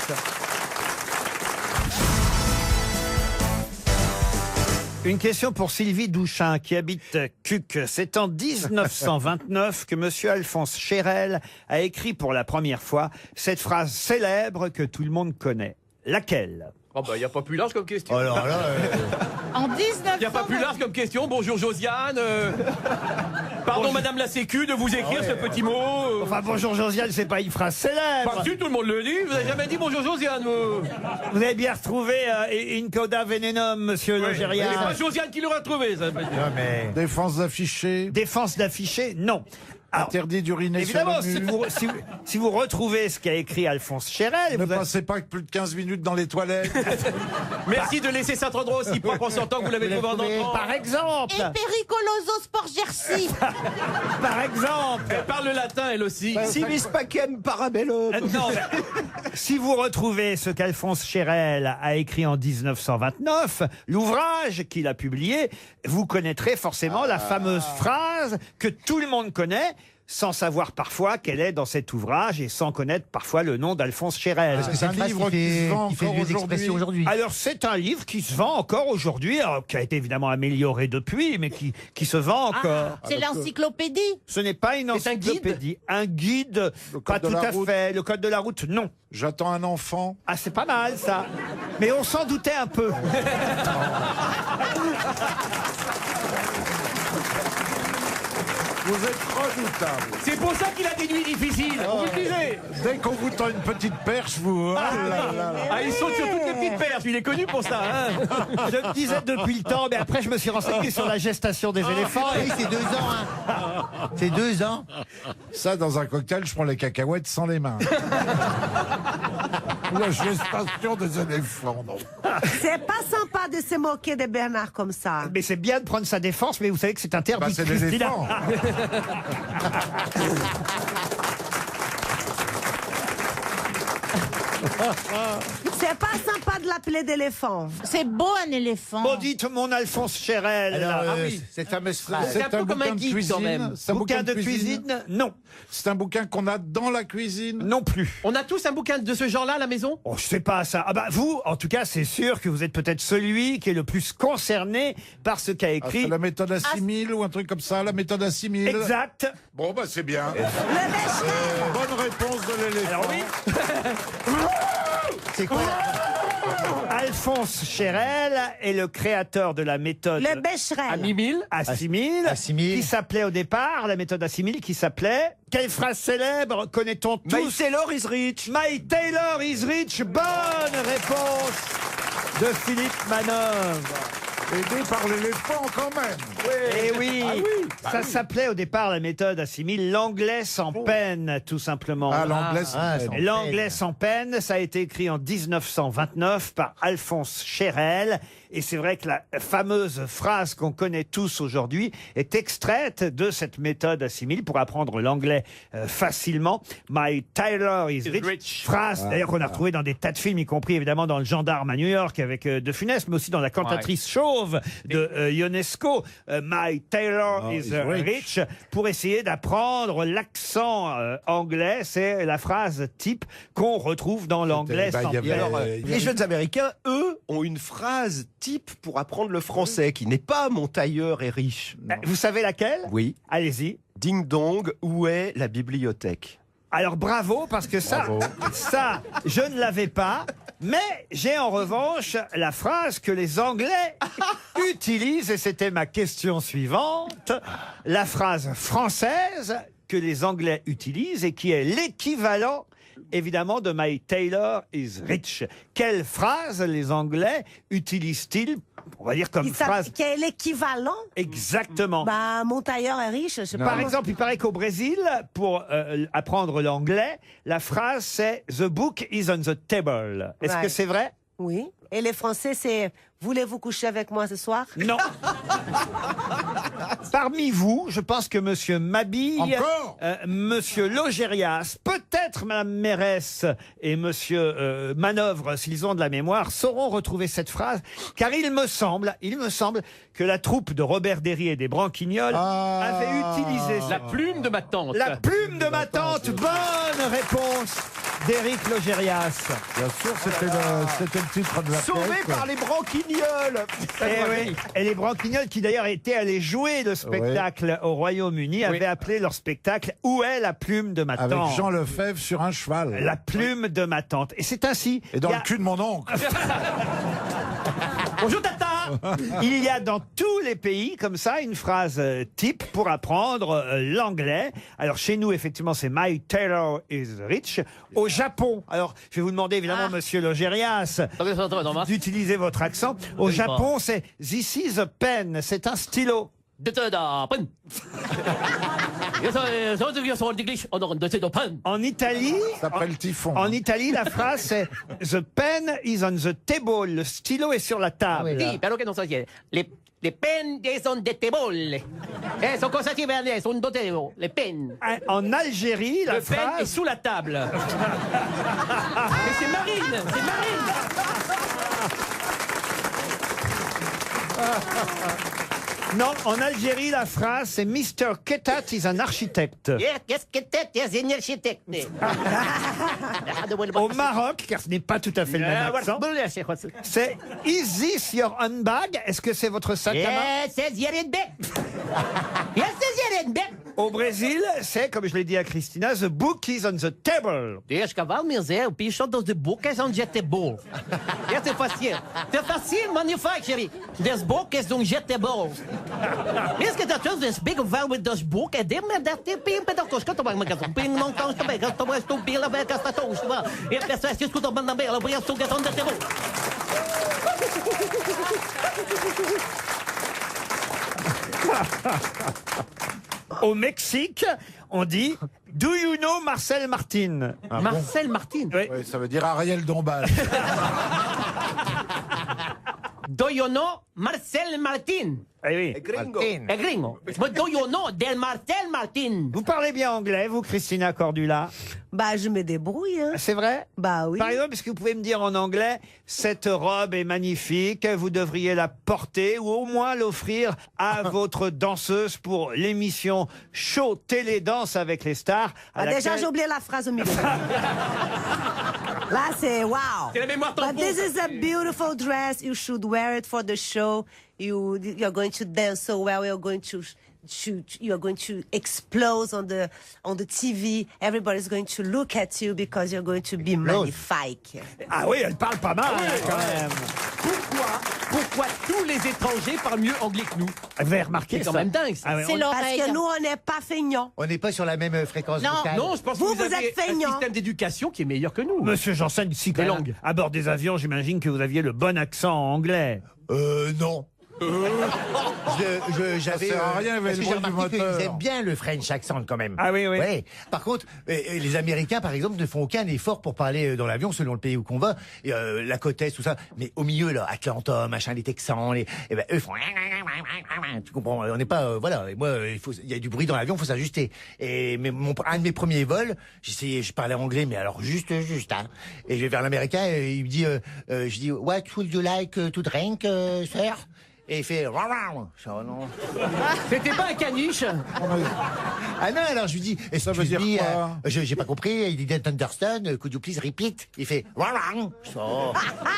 Une question pour Sylvie Douchin, qui habite Cuc. C'est en 1929 que monsieur Alphonse Chérel a écrit pour la première fois cette phrase célèbre que tout le monde connaît. Laquelle? Oh bah, il n'y a pas plus large comme question. Alors là, En Il n'y a pas plus 1929. large comme question. Bonjour Josiane. Pardon Madame la Sécu de vous écrire ce petit mot. Enfin, bonjour Josiane, c'est pas une phrase célèbre. Pas sûr, tout le monde le dit. Vous n'avez jamais dit bonjour Josiane, vous. Vous avez bien retrouvé In cauda venenum, monsieur Logérias. C'est pas Josiane qui l'aurait trouvé, ça. non mais... Défense d'afficher, Défense d'afficher, non. Alors, interdit d'uriner sur évidemment, le mur. si vous retrouvez ce qu'a écrit Alphonse Chérel, Ne vous avez- passez pas plus de 15 minutes dans les toilettes. Merci de laisser cet endroit aussi propre en sortant que vous l'avez trouvé en entrant. par exemple, Et Pericoloso Sport Jersey. par exemple, Elle parle le latin, elle aussi. Si vis pacem parabellum. non, mais si vous retrouvez ce qu'Alphonse Chérel a écrit en 1929, l'ouvrage qu'il a publié, vous connaîtrez forcément la fameuse phrase que tout le monde connaît, sans savoir parfois quelle est dans cet ouvrage et sans connaître parfois le nom d'Alphonse Chérel. C'est un livre qui se vend qui fait encore vieux expressions aujourd'hui. Alors c'est un livre qui se vend encore aujourd'hui, alors, qui a été évidemment amélioré depuis, mais qui se vend encore. C'est l'encyclopédie. Ce n'est pas une C'est un guide encyclopédie. Un guide, Le pas code de tout la à route. fait. Le code de la route, non. J'attends un enfant. Ah, c'est pas mal ça. Mais on s'en doutait un peu. Vous êtes redoutable. C'est pour ça qu'il a des nuits difficiles. Vous le disiez. Dès qu'on vous tend une petite perche, vous... Ah là là là. Ah, ils sont sur toutes les petites perches. Il est connu pour ça. Hein. Je le disais depuis le temps, mais après je me suis renseigné sur la gestation des éléphants. Oui, c'est 2 ans. Hein. C'est 2 ans. Ça, dans un cocktail, je prends les cacahuètes sans les mains. La gestation des éléphants, non. C'est pas sympa de se moquer de Bernard comme ça. Mais c'est bien de prendre sa défense, mais vous savez que c'est interdit. Bah, c'est Christina. l'éléphant. C'est pas sympa de l'appeler d'éléphant. C'est beau un éléphant. Bon, dites mon Alphonse Chérel. Alors, là. cette fameuse phrase. C'est un peu comme un bouquin de guide, quand même. C'est un Bouquin de cuisine, non. C'est un bouquin qu'on a dans la cuisine. Non plus. On a tous un bouquin de ce genre-là à la maison? Oh, je sais pas ça. Ah bah vous, en tout cas, c'est sûr que vous êtes peut-être celui qui est le plus concerné par ce qu'a Ah, écrit. c'est la méthode assimile ou un truc comme ça, la méthode assimile. Exact. Bon, bah c'est bien. Le Becherel. Bonne réponse de l'éléphant. Alors oui. C'est quoi Alphonse Chérel est le créateur de la méthode Le Becherel. Assimile, Assimile. qui s'appelait au départ, la méthode Assimile, qui s'appelait... Quelle phrase célèbre connaît-on tous? My Taylor is rich. My Taylor is rich. Bonne réponse de Philippe Manœuvre. Aidé par l'éléphant quand même. Eh oui, ça s'appelait au départ la méthode Assimile, l'anglais sans peine, tout simplement. Ah, l'anglais, c'est Ah, peine. sans L'anglais sans peine, ça a été écrit en 1929 par Alphonse Chérel. Et c'est vrai que la fameuse phrase qu'on connaît tous aujourd'hui est extraite de cette méthode Assimile pour apprendre l'anglais facilement. My Taylor is rich. Phrase d'ailleurs qu'on a retrouvée dans des tas de films, y compris évidemment dans Le Gendarme à New York avec De Funès, mais aussi dans La Cantatrice Chauve de Ionesco. My Taylor is rich. Pour essayer d'apprendre l'accent anglais, c'est la phrase type qu'on retrouve dans l'anglais Bah, sans il y avait- peine. Alors, les jeunes Américains, eux, ont une phrase type pour apprendre le français qui n'est pas mon tailleur est riche. Vous savez laquelle? Oui. Allez-y. Ding dong, où est la bibliothèque? Alors bravo, parce que ça, je ne l'avais pas. Mais j'ai en revanche la phrase que les Anglais utilisent, et c'était ma question suivante. La phrase française que les Anglais utilisent et qui est l'équivalent, évidemment, de My Tailor is Rich. Quelle phrase les Anglais utilisent-ils, on va dire comme phrase? Qui est l'équivalent? Exactement. Bah, mon tailleur est riche, je sais pas. Par exemple, il paraît qu'au Brésil, pour apprendre l'anglais, la phrase c'est « The book is on the table ». Est-ce Ouais. que c'est vrai? Oui. Et les Français, c'est « Voulez-vous coucher avec moi ce soir ?» Non. Parmi vous, je pense que Monsieur Mabille, Monsieur Logérias, peut-être Madame Mérès et Monsieur Manœuvre, s'ils ont de la mémoire, sauront retrouver cette phrase, car il me semble que la troupe de Robert Derry et des Branquignoles avait utilisé La plume de ma tante. La plume de ma tante. Bonne réponse d'Éric Logérias. Bien sûr, c'était le titre de la Sauvé pièce. par les branquignoles. Et, oui. Et les Branquignoles, qui d'ailleurs étaient allés jouer le spectacle au Royaume-Uni, avaient appelé leur spectacle « Où est la plume de ma tante ?» Avec Jean Lefebvre sur un cheval. La plume de ma tante. Et c'est ainsi. Et dans il y le a- cul de mon oncle. Bonjour Tata. Il y a dans tous les pays, comme ça, une phrase type pour apprendre l'anglais. Alors, chez nous, effectivement, c'est My tailor is rich. Au Japon, alors, je vais vous demander, évidemment, Monsieur Logérias, d'utiliser votre accent. Au Oui, Japon, c'est This is a pen. C'est un stylo. En Italie, Après le typhon. en Italie, la phrase c'est The pen is on the table. Le stylo est sur la table. Sì, però che non so chi è. Le penne sono de tebolle. Sono cosa diverse, sono doteo. Le penne. En Algérie, la Le pen est phrase. sous la table. Mais c'est Marine, c'est Marine. Non, en Algérie, la phrase c'est Mr. Ketat is an architect. Qu'est-ce que t'es un architecte? Au Maroc, car ce n'est pas tout à fait le même accent, c'est Is this your handbag? Est-ce que c'est votre sac à main? C'est Zierenbeck. Au Brésil, c'est, comme je l'ai dit à Christina, The book is on the table. Deixa cavalo miséria, o bicho dos de bocas onde é tebol. Essa é fácil. C'est facile, manufacturing. Des bocas onde é tebol. Est-ce que tu as des big value dos bocas? Dem da te pim pedacos que tu vai magas. Pim não tão também, que tu vais tu pila vai gastar todos. E a pessoa se escuta banda bela, vai tu que onde tebol. Au Mexique, on dit Do you know Marcel Martin? Marcel Martin. Oui. Ouais, ça veut dire Ariel Dombal. Do you know Marcel Martin? Eh oui. Gringo. É gringo. But do you know del Marcel Martin? Vous parlez bien anglais, vous, Christina Cordula? Bah, je me débrouille. Hein. C'est vrai? Bah oui. Par exemple, est-ce que vous pouvez me dire en anglais, cette robe est magnifique, vous devriez la porter ou au moins l'offrir à votre danseuse pour l'émission Show Télé Danse avec les stars. à Ah, déjà, laquelle- j'ai oublié la phrase au milieu. Là, c'est wow. C'est la mémoire But tampon. this is a beautiful dress. You should wear it for the show. You're going to dance so well. You're going to explode on the TV. Everybody's going to look at you because you're going to be magnifique. Ah oui, elle parle pas mal quand même. Pourquoi tous les étrangers parlent mieux anglais que nous? Vous avez remarqué C'est quand ça? même dingue, ça. Ah ouais, C'est on- Parce l'oreille. que nous, on n'est pas feignants. On n'est pas sur la même fréquence vocale. Non, je pense Vous, que vous vous avez êtes un feignant. système d'éducation qui est meilleur que nous. Monsieur Janssen, si quand Des même, langues. à bord des avions, j'imagine que vous aviez le bon accent anglais. Non. J'avais. Ça sert à rien, il y avait parce que le j'ai bruit du remarqué qu'ils moteur. aiment bien le French accent quand même. Ah oui, oui. Ouais. Par contre, les Américains, par exemple, ne font aucun effort pour parler dans l'avion selon le pays où qu'on va. Et, la côte est, tout ça. Mais au milieu, là, Atlanta, machin, les Texans, eux font. Tu comprends? On n'est pas, voilà. Et moi, il y a du bruit dans l'avion, il faut s'ajuster. Et un de mes premiers vols, je parlais anglais, mais alors juste, hein. Et je vais vers l'Américain, et il me dit, je dis, what would you like to drink, sir? Et il fait non. C'était pas un caniche? Ah non, alors je lui dis, Ça veut dire quoi? j'ai pas compris, il dit don't understand, could you please repeat? Il fait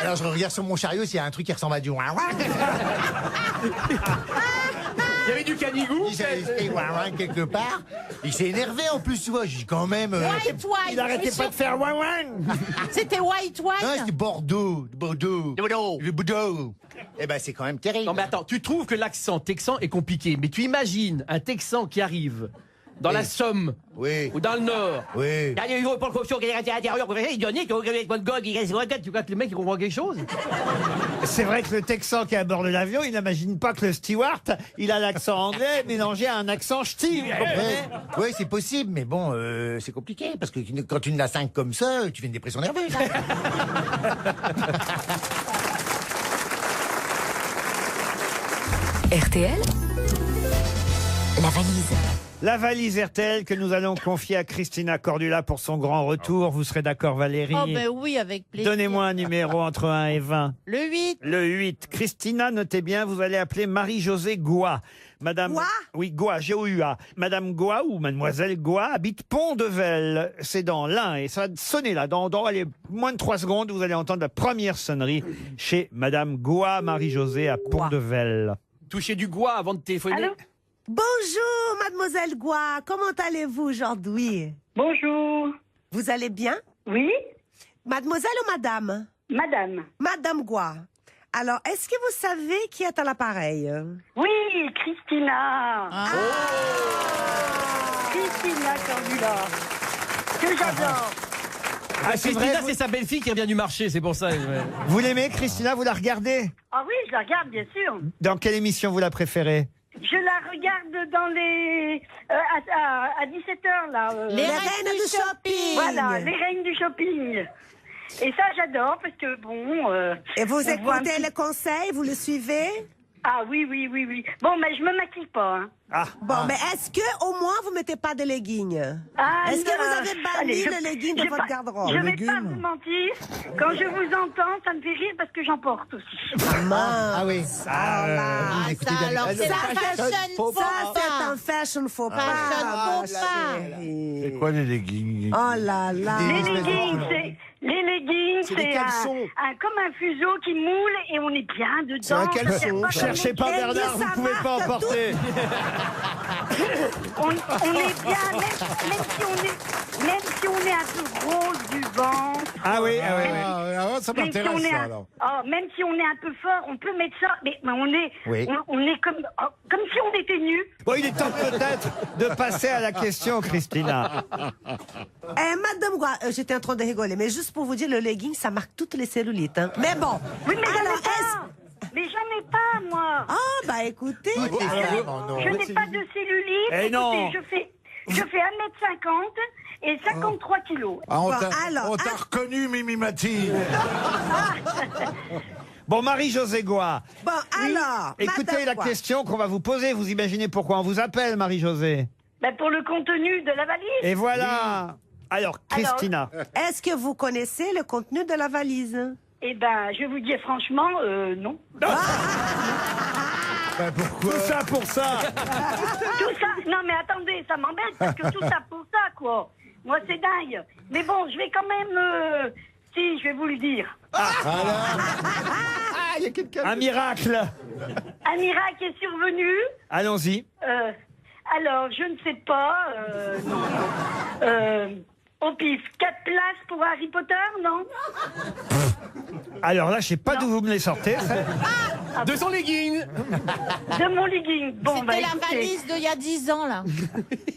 alors je regarde sur mon chariot s'il y a un truc qui ressemble à du Il y avait du canigou? il s'est quelque part, il s'est énervé en plus, tu vois, j'ai dit quand même. White wine. Il arrêtait pas de faire ouin ouin. C'était white wine. Non, c'était Bordeaux. Le Bordeaux. Eh ben, c'est quand même terrible. Non mais attends, tu trouves que l'accent texan est compliqué, mais tu imagines un texan qui arrive dans la Somme, Oui. ou dans le Nord. Oui. Il y a une proportion qui est à l'intérieur, il donne, tu vois que le mec il comprend quelque chose. C'est vrai que le Texan qui est à bord de l'avion, il n'imagine pas que le steward, il a l'accent anglais mélangé à un accent ch'ti. vous comprenez Oui, c'est possible, mais bon, c'est compliqué, parce que quand tu ne l'as 5 comme ça, tu fais une dépression nerveuse. RTL, la valise. La valise RTL que nous allons confier à Christina Cordula pour son grand retour. Vous serez d'accord, Valérie? Oh ben oui, avec plaisir. Donnez-moi un numéro entre 1 et 20. Le 8. Le 8. Christina, notez bien, vous allez appeler Marie-Josée Goua. Madame... Goua? Oui, Goua, G-O-U-A. Madame Goua ou Mademoiselle Goua habite Pont-de-Vel. C'est dans l'Ain et ça va sonner là. Dans allez, moins de 3 secondes, vous allez entendre la première sonnerie chez Madame Goua, Marie-Josée à Pont-de-Vel. Toucher du goût avant de téléphoner. Allô? Bonjour, mademoiselle Goua. Comment allez-vous aujourd'hui? Bonjour. Vous allez bien? Oui, Mademoiselle ou madame? madame. Madame Goua. Alors, est-ce que vous savez qui est à l'appareil? Oui, Christina. Christina Cordula. Que j'adore. Ah, c'est vrai, Christina, c'est sa belle-fille qui revient du marché, c'est pour ça. Vous l'aimez, Christina? Vous la regardez? Ah oui, je la regarde, bien sûr. Dans quelle émission vous la préférez? Je la regarde dans les... à 17h, là. Les reines du shopping. Voilà, les reines du shopping. Et ça, j'adore, parce que, bon... Et vous on voit un écoutez petit- les conseils, vous le suivez? Ah oui, oui, oui, oui. Bon, mais je me maquille pas, hein. Bon, mais est-ce que au moins vous mettez pas de leggings? Ah, Est-ce que vous avez banni allez, le legging de votre garde-robe? Je vais pas vous mentir. Quand je vous entends, ça me fait rire parce que j'en porte aussi. Ah oui. Vous écoutez bien. alors, c'est Ça, la fashion faux ça, pas. c'est un fashion faux pas. Fashion faux pas. chérie. C'est quoi les leggings? Oh là là. Les leggings, C'est des c'est caleçons. comme un fuseau qui moule et on est bien dedans. C'est un caleçon. Ça sert pas Cherchez pas Elle dit Bernard, vous ça pouvez pas marque emporter. on est bien, même si on est un peu gros du ventre. Ah oui, ah oui, oui. Ça Même si m'intéresse, on est ça, un- alors. même si on est un peu fort, on peut mettre ça, mais on est, Oui. on est comme si on était nus. Bon, il est temps peut-être de passer à la question, Christina. Madame Goua, j'étais en train de rigoler, mais juste pour vous dire, le legging, ça marque toutes les cellulites. Hein. Mais bon. Oui, mais j'en alors, ai pas. Mais j'en ai pas, moi. Ah, bah écoutez. Je n'ai pas de cellulite. Eh Écoutez, non. je fais 1m50 et 53 kilos. Ah, on Bon, t'a alors, on t'a reconnu, Mimi Mati. Bon, Marie-Josée Goua, Bon, alors. écoutez Madame la Goua. question qu'on va vous poser. Vous imaginez pourquoi on vous appelle, Marie-Josée? Ben, pour le contenu de la valise. Et voilà. Alors, Christina. Est-ce que vous connaissez le contenu de la valise? Eh ben, je vais vous dire franchement, non. Tout ça pour ça. Tout ça, non mais attendez, ça m'embête parce que tout ça pour ça, quoi. Moi, c'est dingue. Mais bon, je vais quand même... si, je vais vous le dire. Il y a quelqu'un. Un miracle. Un miracle est survenu. Allons-y. Alors, je ne sais pas. Au pif, 4 places pour Harry Potter, non? Alors là, je sais pas d'où vous me les sortez. De son legging. De mon legging. Bon, bah C'était la écoutez. valise d'il y a 10 ans, là.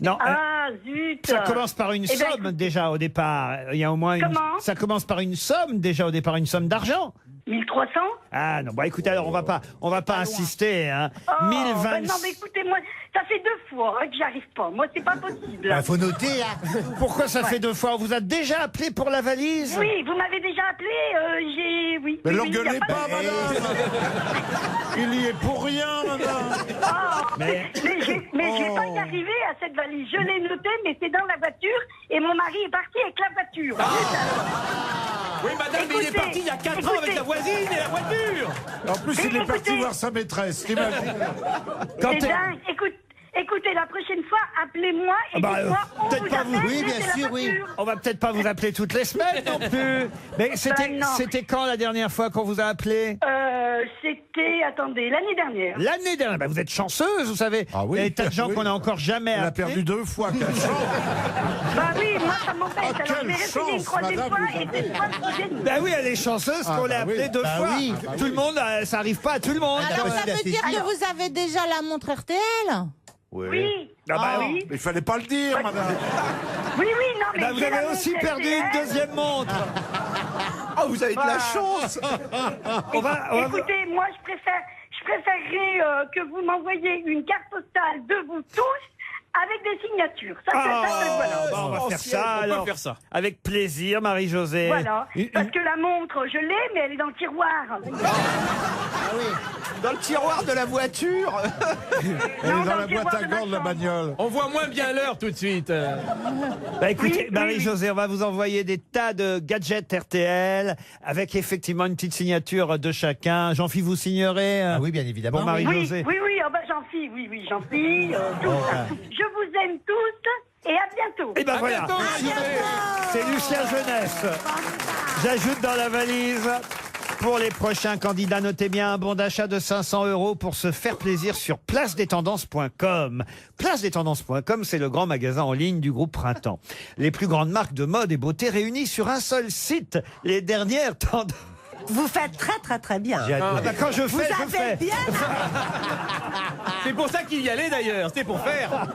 Non. Ah, zut. Ça commence par une Eh ben, somme déjà au départ. Il y a au moins une... Comment Ça commence par une somme déjà au départ, une somme d'argent. 1300? Ah non, bah écoutez, alors on va pas insister. Hein. Oh, 1020. ben non, mais écoutez, moi, ça fait 2 fois que j'y arrive pas. Moi, c'est pas possible. Il faut noter. Hein. Pourquoi ça fait 2 fois? On vous a déjà appelé pour la valise? Oui, vous m'avez déjà appelé, oui. Mais oui, l'engueulez y a pas, madame. Il y est pour rien, madame. Mais je vais pas y arriver à cette valise. Je l'ai notée, mais c'est dans la voiture et mon mari est parti avec la voiture. Oui, madame, mais il est parti il y a 4 ans avec la voisine et la voiture. En plus, il est parti voir sa maîtresse, t'imagines? C'est dingue. Écoutez, la prochaine fois, appelez-moi et dites-moi on peut-être vous pas appelle, vous. Oui, bien c'est la sûr, oui. voiture. On va peut-être pas vous appeler toutes les semaines non plus. Mais non. c'était quand la dernière fois qu'on vous a appelé? C'était, attendez, l'année dernière. L'année dernière. Bah, vous êtes chanceuse, vous savez. Ah oui. Il y a des tas de gens Oui. qu'on a encore jamais Elle a appelés. perdu 2 fois, quelle chance. Bah oui, moi ça m'embête. Ah, Alors je quelle vais réessayer une chance, 3e madame, fois vous et avez- cette fois c'est génial. Bah oui, elle est chanceuse Ah, qu'on bah l'ait appelée oui. 2 Bah fois. oui. Tout le monde, ça arrive pas à tout le monde. Alors, ça c'est veut dire sûr. que vous avez déjà la montre RTL? Oui. Ah bah oui. Mais il fallait pas le dire, madame. Oui, non, mais. Vous j'ai la avez montre aussi perdu RTL. une deuxième montre. Oh, vous avez de la chance. Écoutez, moi, je préférerais que vous m'envoyiez une carte postale de vous tous avec des signatures. Voilà. On va faire ça alors. Avec plaisir, Marie-Josée. Voilà. Parce que la montre, je l'ai, mais elle est dans le tiroir. Ah oui. Dans le tiroir de la voiture. Elle est dans la boîte à gants de la bagnole. On voit moins bien l'heure tout de suite. Bah écoutez, Oui, Marie-Josée, on va vous envoyer des tas de gadgets RTL avec effectivement une petite signature de chacun. Jean-Philippe, vous signerez Oui, bien évidemment. Pour Marie-Josée. Oui, j'en suis, j'en suis. Tout ça. Je vous aime tous et à bientôt. Et ben voilà, c'est Lucien Jeunesse. J'ajoute dans la valise. Pour les prochains candidats, notez bien un bon d'achat de 500 € pour se faire plaisir sur placedettendances.com. Placedettendances.com, c'est le grand magasin en ligne du groupe Printemps. Les plus grandes marques de mode et beauté réunies sur un seul site. Les dernières tendances. Vous faites très bien. Quand je Vous fais, je avez fais. bien. C'est pour ça qu'il y allait d'ailleurs, c'était pour faire.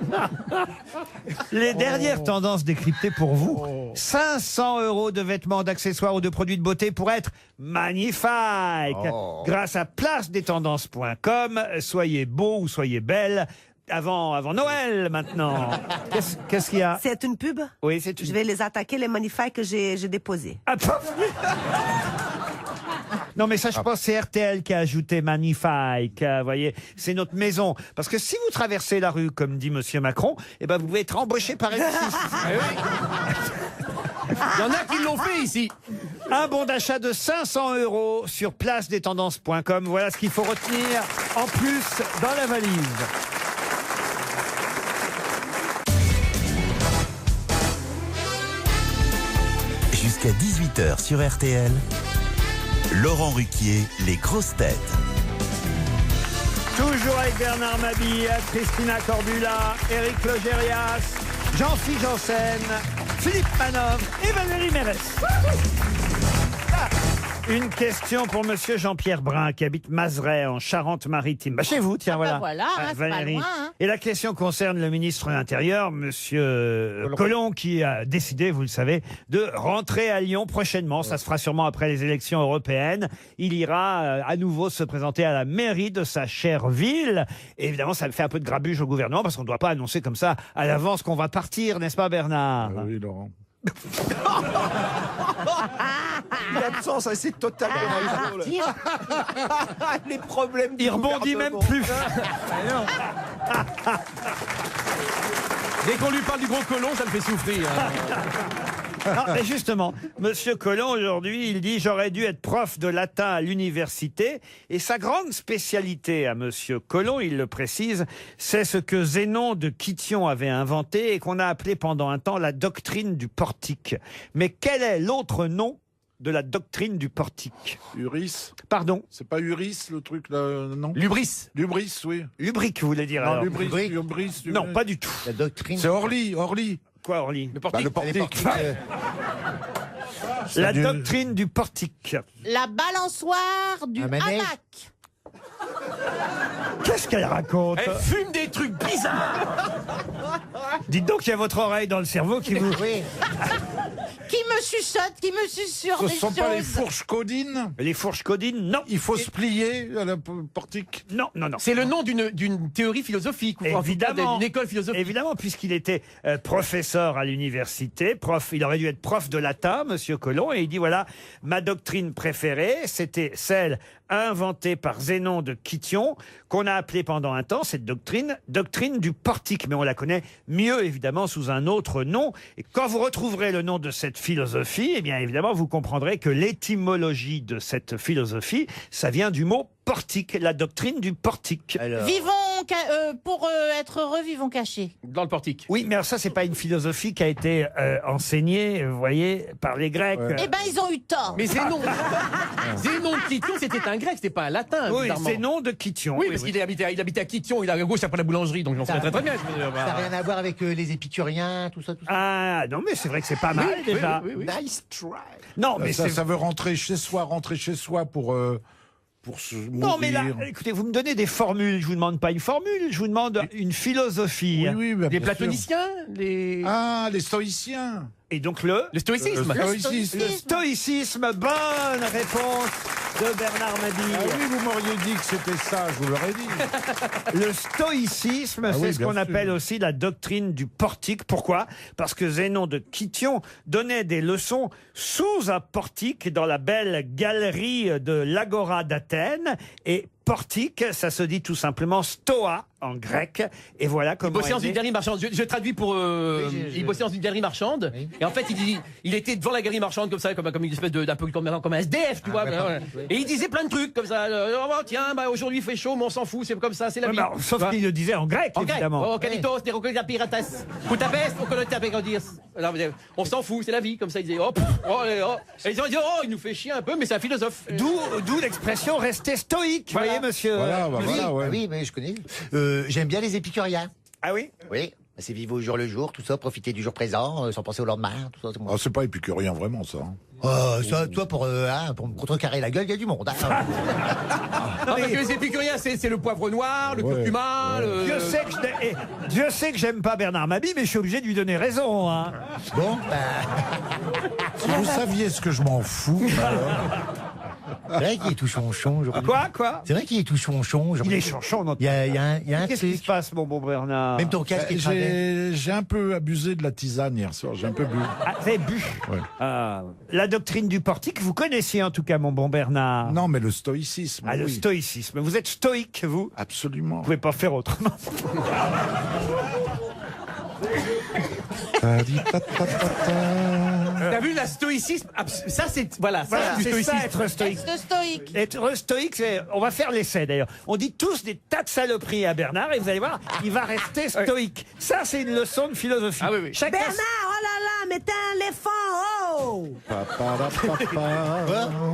Les dernières tendances décryptées pour vous. 500 € de vêtements, d'accessoires ou de produits de beauté pour être magnifique. Grâce à placedettendances.com, soyez beau ou soyez belle. Avant Noël, maintenant. Qu'est-ce qu'il y a? C'est une pub? Oui, c'est une... Je vais les attaquer, les magnifiques que j'ai déposés. Non, mais ça, je pense, c'est RTL qui a ajouté magnifique. Vous voyez, c'est notre maison. Parce que si vous traversez la rue, comme dit Monsieur Macron, eh ben, vous pouvez être embauché par M6. Il y en a qui l'ont fait ici. Un bon d'achat de 500 € sur placedettendances.com. Voilà ce qu'il faut retenir en plus dans la valise. Jusqu'à 18h sur RTL, Laurent Ruquier, les grosses têtes. Toujours avec Bernard Mabille, Christina Cordula, Éric Logérias, Jean-Philippe Janssen, Philippe Manœuvre et Valérie Mérès. Une question pour Monsieur Jean-Pierre Brun qui habite Mazeray en Charente-Maritime. Bah, chez vous, tiens, voilà. Voilà, c'est pas Valérie. loin, hein. Et la question concerne le ministre de l'Intérieur, Monsieur Collomb, qui a décidé, vous le savez, de rentrer à Lyon prochainement. Ça se fera sûrement après les élections européennes. Il ira à nouveau se présenter à la mairie de sa chère ville. Et évidemment, ça fait un peu de grabuge au gouvernement parce qu'on ne doit pas annoncer comme ça à l'avance qu'on va partir, n'est-ce pas, Bernard? Oui, Laurent. L'absence, c'est totalement drôle. Les problèmes. Il rebondit même plus. Dès qu'on lui parle du gros colon, ça le fait souffrir. Non, mais justement, Monsieur Collomb, aujourd'hui, il dit « J'aurais dû être prof de latin à l'université ». Et sa grande spécialité à Monsieur Collomb, il le précise, c'est ce que Zénon de Kition avait inventé et qu'on a appelé pendant un temps la doctrine du portique. Mais quel est l'autre nom de la doctrine du portique? Uris. Pardon? C'est pas Uris, le truc là, non? Lubris. Lubris, oui. Lubrique, vous voulez dire Non, alors? Lubris. Non, pas du tout. La doctrine. C'est Orly. Quoi, Orly? Le portique. Le portique. La doctrine du portique. La balançoire du Un manège. hamac. Qu'est-ce qu'elle raconte? Elle fume des trucs bizarres. Dites donc, il y a votre oreille dans le cerveau qui vous... Oui. Qui me chuchote, qui me susurre Ce des sont pas les choses. fourches codines? Les fourches codines, non. Il faut se plier à la portique? Non. C'est le nom d'une théorie philosophique, ou en tout cas Évidemment. d'une école philosophique. Évidemment, puisqu'il était professeur à l'université, il aurait dû être prof de latin, Monsieur Collomb, et il dit voilà, ma doctrine préférée, c'était celle inventée par Zénon de Kition, qu'on a appelée pendant un temps, cette doctrine du portique. Mais on la connaît mieux, évidemment, sous un autre nom. Et quand vous retrouverez le nom de cette philosophie, eh bien, évidemment, vous comprendrez que l'étymologie de cette philosophie, ça vient du mot portique, la doctrine du portique. Pour être heureux, vivons cachés. Dans le portique. Oui, mais alors ça, c'est pas une philosophie qui a été enseignée, vous voyez, par les Grecs. Eh ben, ils ont eu tort. Mais Zénon de Kition, c'était un grec, c'était pas un latin. Oui, bizarrement. Zénon de Kition. Oui, parce qu'il habitait à Kition, il est à gauche après la boulangerie, donc j'en sais très bien. Ça n'a rien à voir avec les épicuriens, tout ça. Ah, non, mais c'est vrai que c'est pas mal, déjà. Nice try. Non, mais ça veut rentrer chez soi pour pour se Non, mais là, écoutez, vous me donnez des formules. Je vous demande pas une formule, je vous demande une philosophie. Oui, bah, Les bien sûr. platoniciens, les... Ah, les stoïciens. Et donc le stoïcisme. Le stoïcisme, bonne réponse de Bernard Mabille. Ah oui, vous m'auriez dit que c'était ça, je vous l'aurais dit. Le stoïcisme, c'est ce qu'on appelle aussi la doctrine du portique. Pourquoi? Parce que Zénon de Kition donnait des leçons sous un portique dans la belle galerie de l'Agora d'Athènes. Et portique, ça se dit tout simplement stoa en grec. Et voilà Il comment. bossait dans une galerie marchande. Je traduis pour. Il bossait dans une galerie marchande. Et en fait, il était devant la galerie marchande comme ça, comme une espèce d'un peu comme un SDF, tu vois. Et il disait plein de trucs comme ça. Oh, tiens, bah, aujourd'hui il fait chaud, mais on s'en fout, c'est comme ça, c'est la vie. Bah, sauf qu'il le disait en grec, évidemment. Oh, Kalitos, Nerokolitas Piratas. Budapest, on s'en fout, c'est la vie, comme ça il disait. Oh, Et ils ont dit, oh, il nous fait chier un peu, mais c'est un philosophe. D'où l'expression rester stoïque, vous voyez, monsieur. Oui, mais je connais. J'aime bien les épicuriens. Ah oui? Oui. C'est vivre au jour le jour, tout ça, profiter du jour présent, sans penser au lendemain, tout ça. Ah, c'est pas épicurien, vraiment, ça. Ça, toi, pour me contrecarrer la gueule, il y a du monde. Hein. Non, parce que les épicuriens, c'est le poivre noir, le curcuma, le... Dieu sait que j'aime pas Bernard Mabille, mais je suis obligé de lui donner raison. Hein. Bon, si vous saviez ce que je m'en fous. C'est vrai qu'il est tout chonchon aujourd'hui. Quoi? C'est vrai qu'il est tout chonchon aujourd'hui. Il est chonchon, notre... Il y a un Qu'est-ce qui se passe, mon bon Bernard? Même ton casque est cramé. J'ai un peu abusé de la tisane hier soir, j'ai un peu bu. Ah, vous avez bu? Ouais. La doctrine du portique, vous connaissiez en tout cas, mon bon Bernard. Non, mais le stoïcisme. Ah, le stoïcisme. Vous êtes stoïque, vous? Absolument. Vous pouvez pas faire autrement. T'as vu la stoïcisme? Ça c'est voilà, Voilà, du c'est stoïcisme. ça, être stoïque. Être stoïque. Être stoïque, on va faire l'essai d'ailleurs. On dit tous des tas de saloperies à Bernard et vous allez voir, il va rester stoïque. Ça, c'est une leçon de philosophie. Ah oui, oui. Chacun... Bernard, oh là là, mais t'es un éléphant, oh!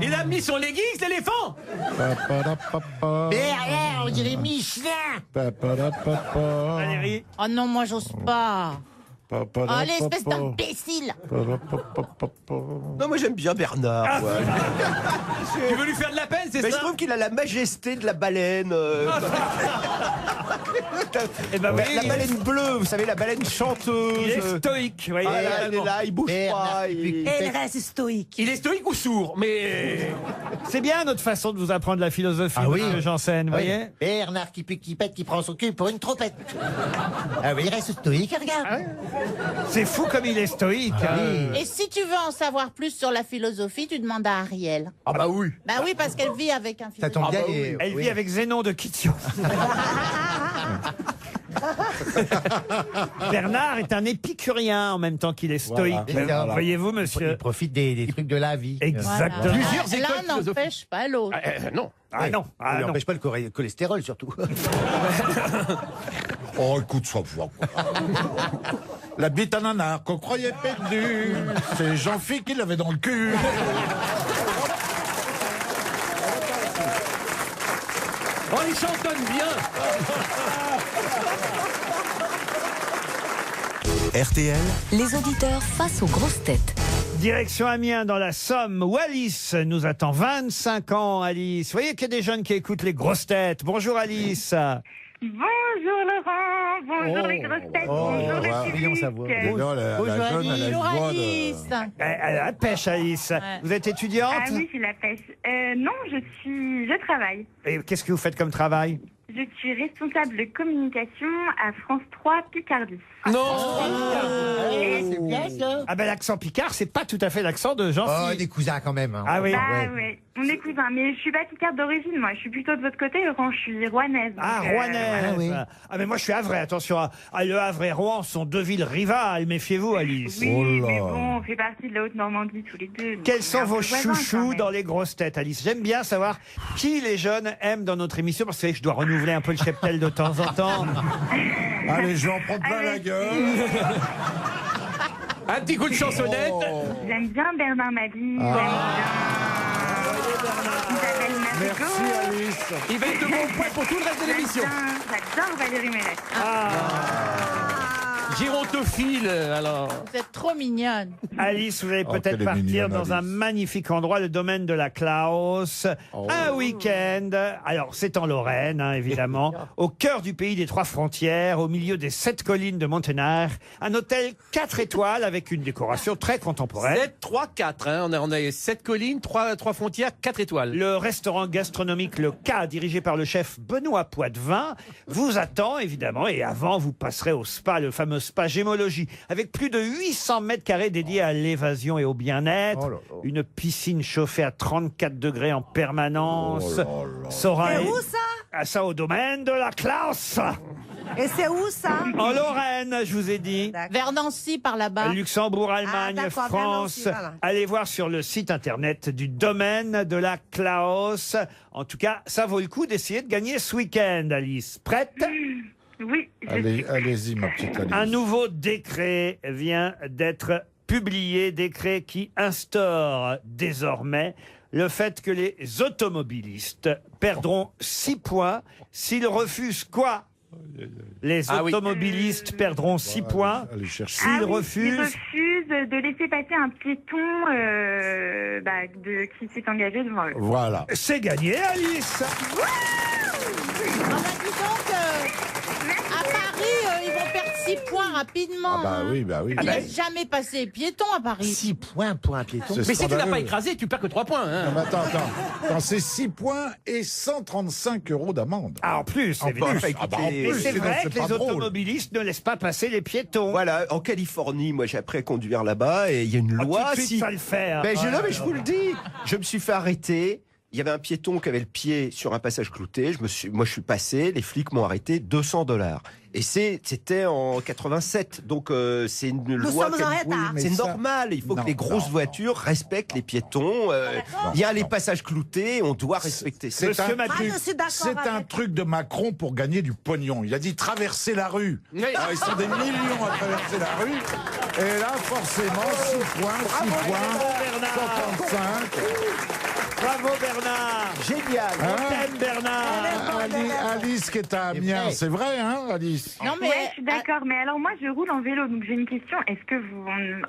Il a mis son leggings, l'éléphant. Derrière, on dirait Michelin! Valérie. Oh non, moi j'ose pas. Oh, l'espèce d'imbécile! Non, moi j'aime bien Bernard. Ouais. Tu veux lui faire de la peine, c'est ça? Mais je trouve qu'il a la majesté de la baleine. Eh ben, la baleine bleue, vous savez, la baleine chanteuse. Il est stoïque, vous voyez. Ah, là, il est là, il bouge pas. Elle reste stoïque. Il est stoïque ou sourd? Mais C'est bien notre façon de vous apprendre la philosophie, Ah oui. monsieur Janssen, vous voyez. Bernard qui pète, qui prend son cul pour une trompette. Ah oui, il reste stoïque, regarde. C'est fou comme il est stoïque. hein. Et si tu veux en savoir plus sur la philosophie, tu demandes à Ariel. Ah bah oui. Bah oui, parce qu'elle vit avec un Ça philosophe. tombe bien. bah oui. Elle vit avec Zénon de Kition. Bernard est un épicurien en même temps qu'il est stoïque. Voilà. Voyez-vous, monsieur? Il profite des trucs de la vie. Exactement. Voilà. Plusieurs L'un écoles n'empêche pas l'autre. non. Ah non, Ça non. n'empêche pas le cholestérol, surtout. Oh, écoute, ça va. La bite à nanar qu'on croyait perdue, c'est Jean-Philippe qui l'avait dans le cul. Oh, il chantonne bien. RTL, Les auditeurs face aux grosses têtes. Direction Amiens dans la Somme, où Alice nous attend. 25 ans, Alice. Vous voyez qu'il y a des jeunes qui écoutent les grosses têtes. Bonjour, Alice. Bonjour Laurent, bonjour les grosses têtes, bonjour le public. Bonjour, la jeune, elle a une Bonjour voix de... Alice. Elle a la pêche, Alice. Vous êtes étudiante? Ah oui, c'est la pêche. Non, je travaille. Et qu'est-ce que vous faites comme travail? Je suis responsable de communication à France 3 Picardie. Non. C'est bien, ça. Ah ben l'accent picard, c'est pas tout à fait l'accent de Oh, Jean-Philippe. des cousins quand même. Hein. Ah oui. Bah ouais, on est cousins, mais je suis pas picarde d'origine, moi. Je suis plutôt de votre côté, Laurent. Je suis rouennaise. Ah, donc, Rouennaise. oui. Ah mais moi je suis havrais, attention. Le Havre et Rouen sont deux villes rivales, méfiez-vous, Alice. Oui, Oh là. mais bon, on fait partie de la Haute-Normandie tous les deux. donc Quels on est sont un vos peu voisins, quand chouchous même. dans les grosses têtes, Alice? J'aime bien savoir qui les jeunes aiment dans notre émission, parce que je dois renouveler un peu le cheptel de temps en temps. Allez, je vais en prendre plein la gueule. Un petit coup de chansonnette. J'aime bien Bernard Mabille. J'aime bien Isabelle Mergo. Merci, Alice. Il va être de bon point pour tout le reste de l'émission. J'adore Valérie Mérès. Gérontophile, alors. Vous êtes trop mignonne. Alice, vous allez Oh, peut-être qu'elle est partir mignonne, dans un Alice. magnifique endroit, le domaine de la Klaus. Un week-end. Alors, c'est en Lorraine, hein, évidemment. Au cœur du pays des trois frontières, au milieu des 7 collines de Montenard. Un hôtel 4 étoiles avec une décoration très contemporaine. 7, 3, 4. Hein. On a 7 collines, 3 frontières, 4 étoiles. Le restaurant gastronomique Le K, dirigé par le chef Benoît Poitvin, vous attend évidemment. Et avant, vous passerez au spa, le fameux spa Gémologie, avec plus de 800 mètres carrés dédiés à l'évasion et au bien-être. Une piscine chauffée à 34 degrés en permanence. Sora Et où ça? Ça au domaine de la Klaus. Et c'est où ça? En Lorraine, je vous ai dit. Vers Nancy, par là-bas. Luxembourg, Allemagne, d'accord, vers France. Nancy, voilà. Allez voir sur le site internet du domaine de la Klaus. En tout cas, ça vaut le coup d'essayer de gagner ce week-end, Alice. Prête? Oui. Allez-y, ma petite Alice. Un nouveau décret vient d'être publié, décret qui instaure désormais le fait que les automobilistes perdront 6 points s'ils refusent quoi? Les automobilistes perdront 6 points s'ils refusent... Ils refusent de laisser passer un piéton qui s'est engagé devant eux. Voilà. C'est gagné, Alice. Dis donc, à Paris, ils vont perdre 6 points rapidement. Ah bah oui, bah oui. Il laisse jamais passer les piétons à Paris. 6 points pour un piéton. Mais si tu l'as pas écrasé, tu perds que 3 points. Hein. Non, mais attends, c'est 6 points et 135 € d'amende. Ah, en plus, En évidemment. plus, Ah bah, en Et plus, c'est sinon, vrai c'est que pas les drôle. automobilistes ne laissent pas passer les piétons. Voilà, en Californie, moi j'ai appris à conduire là-bas et il y a une loi. tout de suite, ça le fait. Hein. Ben, non, mais je vous le dis, je me suis fait arrêter. Il y avait un piéton qui avait le pied sur un passage clouté. Moi, je suis passé. Les flics m'ont arrêté, $200. Et c'était en 87. Donc, c'est une Nous loi. sommes en retard. C'est ça- normal. Il faut Non, que les grosses non, voitures respectent les piétons. Il y a les passages cloutés. On doit respecter ça. C'est un, Monsieur Matu- je suis d'accord c'est un avec- truc de Macron pour gagner du pognon. Il a dit traverser la rue. Oui. Alors, ils sont des millions à traverser la rue. Et là, forcément, 6 points, 6 points, 135. Bravo, Bernard. Génial. On t'aime, Bernard. Alice qui est à Amiens, c'est vrai, hein, Alice? Non, mais Ouais, je suis d'accord. Mais alors moi, je roule en vélo, donc j'ai une question. Est-ce que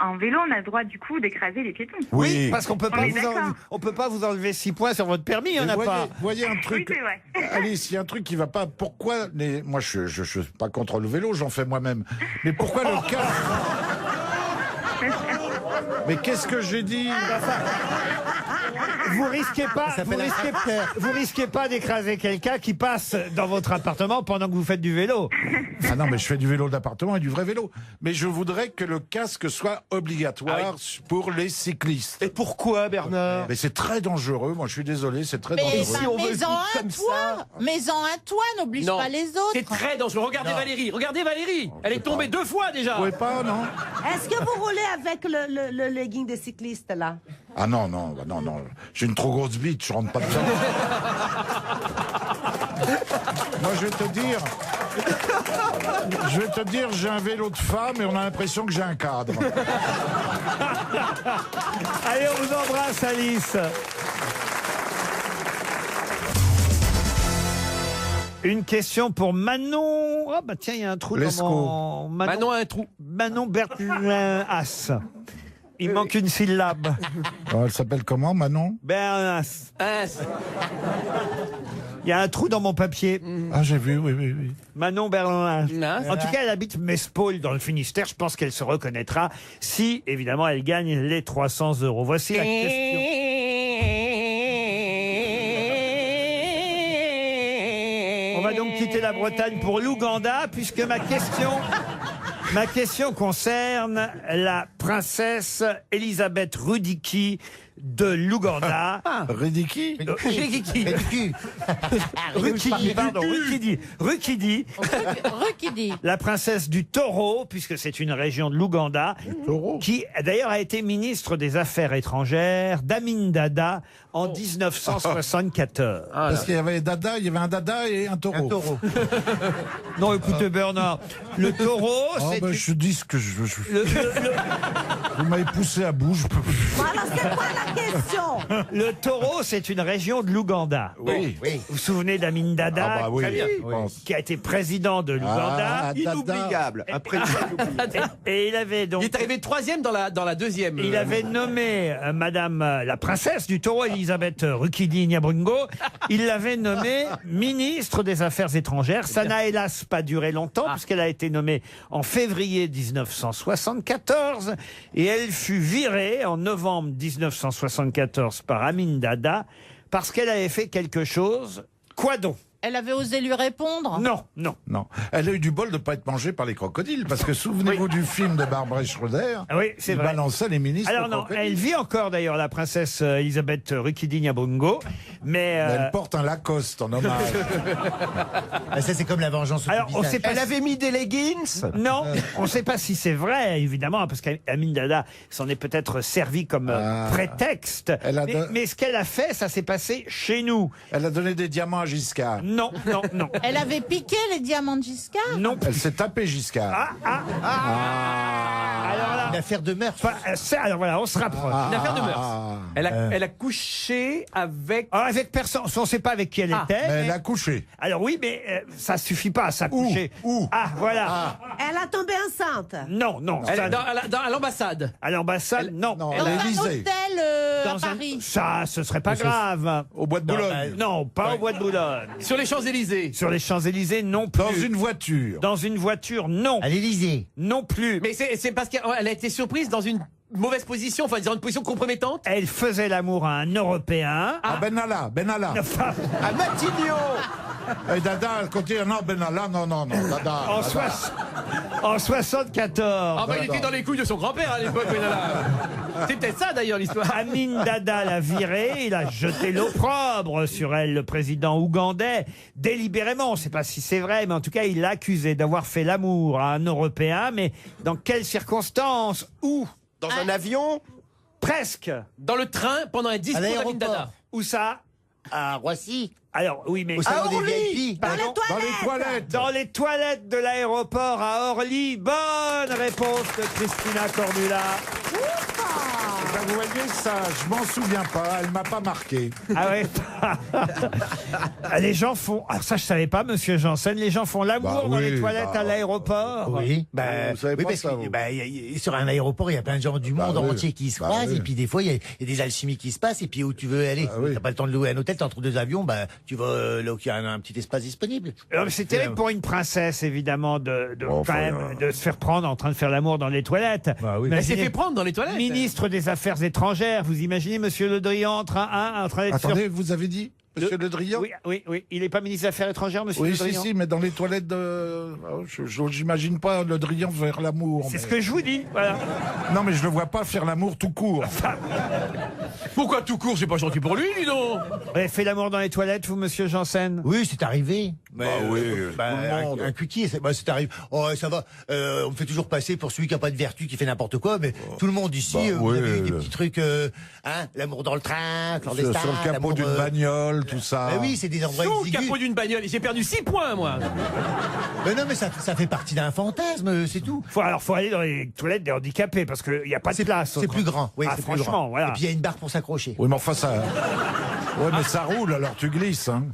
en vélo, on a le droit du coup d'écraser les piétons? Oui, parce qu'on peut On pas est vous d'accord. on peut pas vous enlever 6 points sur votre permis, il y en a voyez, pas. voyez un truc, Oui, c'est vrai. Alice, il y a un truc qui va pas. Pourquoi moi, je suis pas contre le vélo, j'en fais moi-même. Mais pourquoi le cas? Mais qu'est-ce que j'ai dit? Vous risquez pas d'écraser quelqu'un qui passe dans votre appartement pendant que vous faites du vélo. Ah non, mais je fais du vélo d'appartement et du vrai vélo. Mais je voudrais que le casque soit obligatoire pour les cyclistes. Et pourquoi, Bernard? Mais c'est très dangereux. Moi, je suis désolé, c'est très Mais dangereux. si on veut mets-en vivre un comme toi, ça. mets-en un toi, n'oblige Non. pas les autres. C'est très dangereux. Regardez Valérie. Elle est tombée 2 fois déjà. Vous pouvez pas, non? Est-ce que vous roulez avec le legging des cyclistes là? Ah non, non. J'ai une trop grosse bite, je rentre pas dedans. Moi, je vais te dire, j'ai un vélo de femme et on a l'impression que j'ai un cadre. Allez, on vous embrasse, Alice. Une question pour Manon. Ah bah tiens, il y a un trou Lescaut. dans mon... Manon a un trou. Manon Bernas. Il manque une syllabe. Elle s'appelle comment, Manon? Bernas. Ah, Il y a un trou dans mon papier. Ah, j'ai vu, oui. Manon Bernas. Nas. En tout cas, elle habite Mespaul dans le Finistère. Je pense qu'elle se reconnaîtra si, évidemment, elle gagne les 300 €. Voici la question. On va donc quitter la Bretagne pour l'Ouganda, puisque ma question concerne la princesse Elisabeth Rudiki de l'Ouganda. Ridiki? Rukidi. Rukidi. La princesse du taureau, puisque c'est une région de l'Ouganda, qui d'ailleurs a été ministre des Affaires étrangères d'Amin Dada en 1974. Parce qu'il y avait un dada et un taureau. Non, écoutez Bernard, le taureau, c'est Je dis ce que je... Vous m'avez poussé à bout, je peux plus. Voilà, c'est quoi la question? Le Taureau, c'est une région de l'Ouganda. Oui. Oui. Vous vous souvenez d'Amin Dada, Ah bah oui, Très bien. je pense. qui a été président de l'Ouganda. Ah, Dada. Inoubliable. Un prénom inoubliable. Et il avait donc... Il est arrivé 3e dans la deuxième. Il avait nommé Madame la princesse du Taureau, Elisabeth Rukidi Nyabungo, il l'avait nommée ministre des Affaires étrangères. Ça n'a hélas pas duré longtemps, puisqu'elle a été nommée en février 1974, et elle fut virée en novembre 1974 par Amin Dada, parce qu'elle avait fait quelque chose. Quoi donc? Elle avait osé lui répondre? Non, non. Non. Elle a eu du bol de ne pas être mangée par les crocodiles, parce que souvenez-vous du film de Barbara Schroeder. Ah oui, c'est il vrai. balançait les ministres. Alors aux non, crocodiles. elle vit encore d'ailleurs, la princesse Elisabeth Rukidi Nyabungo, mais... Elle porte un Lacoste en hommage. Ah, ça, c'est comme la vengeance au Alors, on visage. sait pas Elle avait mis des leggings? Non, on ne sait pas si c'est vrai, évidemment, parce qu'Amin Dada s'en est peut-être servi comme prétexte. Elle a Mais ce qu'elle a fait, ça s'est passé chez nous. Elle a donné des diamants à Giscard. Non, non, non. Elle avait piqué les diamants de Giscard? Non. Elle s'est tapée Giscard. Alors là, Une affaire de meurtre. alors voilà, on se rapproche. Une affaire de mœurs. Elle a couché avec. Alors avec personne, on ne sait pas avec qui elle était. Mais elle a couché. Alors oui, mais ça suffit pas, ça coucher. Où Ah, voilà. Elle a tombé enceinte. Non, non. Elle ça- est à l'ambassade. à l'ambassade, non. Non, Elle Dans a- un l'Élysée. hôtel à dans un- Paris. Ça, ce serait pas grave. Au bois de Boulogne. Non, pas au bois de Boulogne. Sur les Champs-Élysées. Sur les Champs-Élysées, non plus. Dans une voiture. Dans une voiture, non. À l'Élysée. Non plus. Mais c'est parce qu'elle a été surprise dans une mauvaise position, enfin, dans une position compromettante. Elle faisait l'amour à un Européen. Ah, Benalla. Enfin, À Matignon. Et Dada, elle continue. Non, Benalla, non, Dada. en, Dada. en 74. Ah bah il était dans les couilles de son grand-père à l'époque. C'est peut-être ça d'ailleurs l'histoire. Amin Dada l'a virée, il a jeté l'opprobre sur elle, le président ougandais, délibérément. On ne sait pas si c'est vrai, mais en tout cas, il l'a accusé d'avoir fait l'amour à un Européen. Mais dans quelles circonstances? Où? Dans un avion? Presque. Dans le train pendant un discours d'Amin Dada. Où ça? À Roissy. Alors, oui, mais... Au salon des Orly. VIP. Dans les Dans les toilettes. toilettes. Dans les toilettes de l'aéroport à Orly. Bonne réponse de Christina Cordula. Ben, vous voyez ça, je m'en souviens pas, elle m'a pas marqué. Ah ouais. Les gens font... Alors ça, je savais pas, monsieur Janssen. Les gens font l'amour Bah dans oui, les toilettes bah, à l'aéroport. Oui, Vous savez pas parce ça, que, vous. sur un aéroport, il y a plein de gens du monde oui. entier qui se Bah croisent, oui. et puis des fois, il y a des alchimies qui se passent, et puis où tu veux aller. oui. T'as pas le temps de louer un hôtel, t'es entre deux avions, bah, tu vas là où il y a un petit espace disponible. Alors, c'est terrible pour une princesse, évidemment, de Enfin, quand même, de se faire prendre en train de faire l'amour dans les toilettes. Bah oui. Elle s'est Imaginez, fait prendre dans les toilettes. ministre des Affaires étrangères, vous imaginez Monsieur Le Drian en train d'être sur... Attendez, vous avez dit Monsieur Le Drian? Oui. Il n'est pas ministre des Affaires étrangères, Monsieur Oui, Le si, Drian? si, mais dans les toilettes de... J'imagine pas Le Drian faire l'amour. C'est mais- ce que je vous dis, voilà. Non, mais je le vois pas faire l'amour tout court. Pourquoi tout court? C'est pas gentil pour lui, dis donc. Vous avez fait l'amour dans les toilettes, vous, Monsieur Janssen? Oui, c'est arrivé. Mais, oui, tout le monde. Un cuquier, c'est arrivé. Oh, ça va. On me fait toujours passer pour celui qui a pas de vertu, qui fait n'importe quoi, mais tout le monde ici, Bah, vous oui, avez eu des petits trucs, l'amour dans le train, clandestin. Sur le capot l'amour, d'une bagnole, tout ça. Bah oui, c'est des endroits Sous le exigus. capot d'une bagnole. J'ai perdu 6 points, moi. Mais non, mais ça fait partie d'un fantasme, c'est tout. Faut aller dans les toilettes des handicapés, parce qu'il n'y a pas de place. C'est plus grand. Oui, Ah, c'est plus franchement, grand. voilà. Et puis il y a une barre pour s'accrocher. Oui, mais enfin, ça... Ouais, mais ça roule, alors tu glisses. Hein.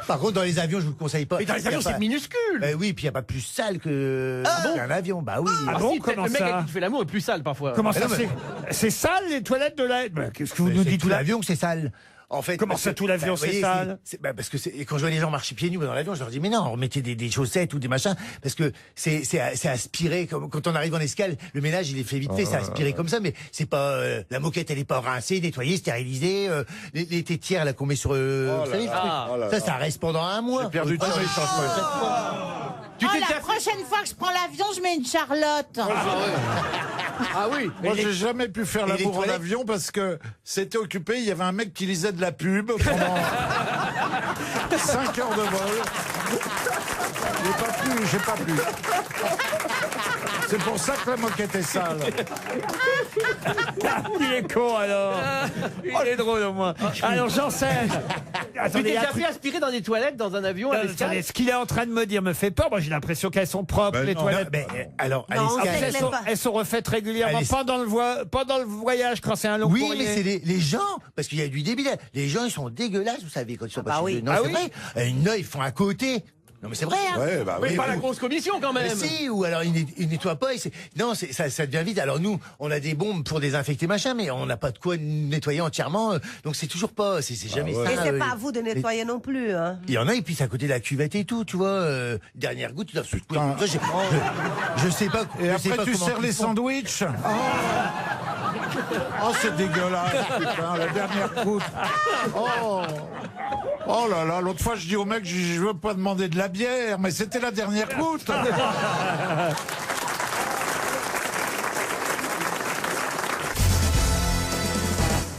Par contre, dans les avions, je vous le conseille pas. Mais dans les avions, Il y a pas- c'est minuscule. Oui, puis il n'y a pas plus sale qu'un avion. Bah oui. Ah bon, si, comment le mec ça? avec qui tu fais l'amour est plus sale parfois. Comment ça, non, mais- c'est sale, les toilettes de la... Bah, qu'est-ce que vous Mais nous c'est dites tout là? l'avion que c'est sale. En fait, Comment parce ça, que- tout l'avion, vous c'est voyez, sale parce que quand je vois les gens marcher pieds nus dans l'avion, je leur dis mais non, remettez des chaussettes ou des machins, parce que c'est aspiré. Comme quand on arrive en escale, le ménage il est fait vite fait, c'est aspiré comme ça, mais c'est pas la moquette, elle est pas rincée, nettoyée, stérilisée. Les tétières là qu'on met sur, vous savez, le truc, ça reste pendant un mois. J'ai perdu Faut tout pas le changer temps. chaque fois. Tu t'es La déjà fait... prochaine fois que je prends l'avion, je mets une Charlotte. Ah oui. Moi, j'ai jamais pu faire Et les l'amour en toilettes avion parce que c'était occupé. Il y avait un mec qui lisait de la pub pendant 5 heures de vol. J'ai pas pu. C'est pour ça que la moquette est sale. Il est con, alors. Il est drôle, au moins. Alors, Janssen, Attendez, t'es un déjà truc- fait aspirer dans des toilettes, dans un avion, à Non, l'escale? attendez, ce qu'il est en train de me dire me fait peur. Moi, j'ai l'impression qu'elles sont propres, Ben les non. toilettes. Non, mais, alors, à Non, on l'escale- sait Elles que sont, les- elles sont refaites régulièrement Allez, pendant le voyage quand c'est un long Oui, courrier. mais c'est les gens, parce qu'il y a du débile. Les gens, ils sont dégueulasses, vous savez, quand ils sont pas chez eux. Non, Ah c'est oui. vrai. Non, ils font à côté. Non, mais c'est vrai, hein. Ouais, bah Mais oui. pas la grosse commission, quand Mais même. si, ou alors ils nettoient pas. Non, ça devient vite. Alors nous, on a des bombes pour désinfecter machin, mais on n'a pas de quoi nettoyer entièrement. Donc c'est toujours pas, c'est jamais Et ça. c'est pas à vous de nettoyer non plus. Hein. Il y en a, ils pissent à côté de la cuvette et tout, tu vois. Dernière goutte, tu dois secouer. Ça, je sais pas. Et je sais après, pas tu comment sers ils les font. sandwichs. Oh, c'est dégueulasse, putain, la dernière goutte. Oh là là, l'autre fois, je dis au mec, je veux pas demander de la bière, mais c'était la dernière goutte.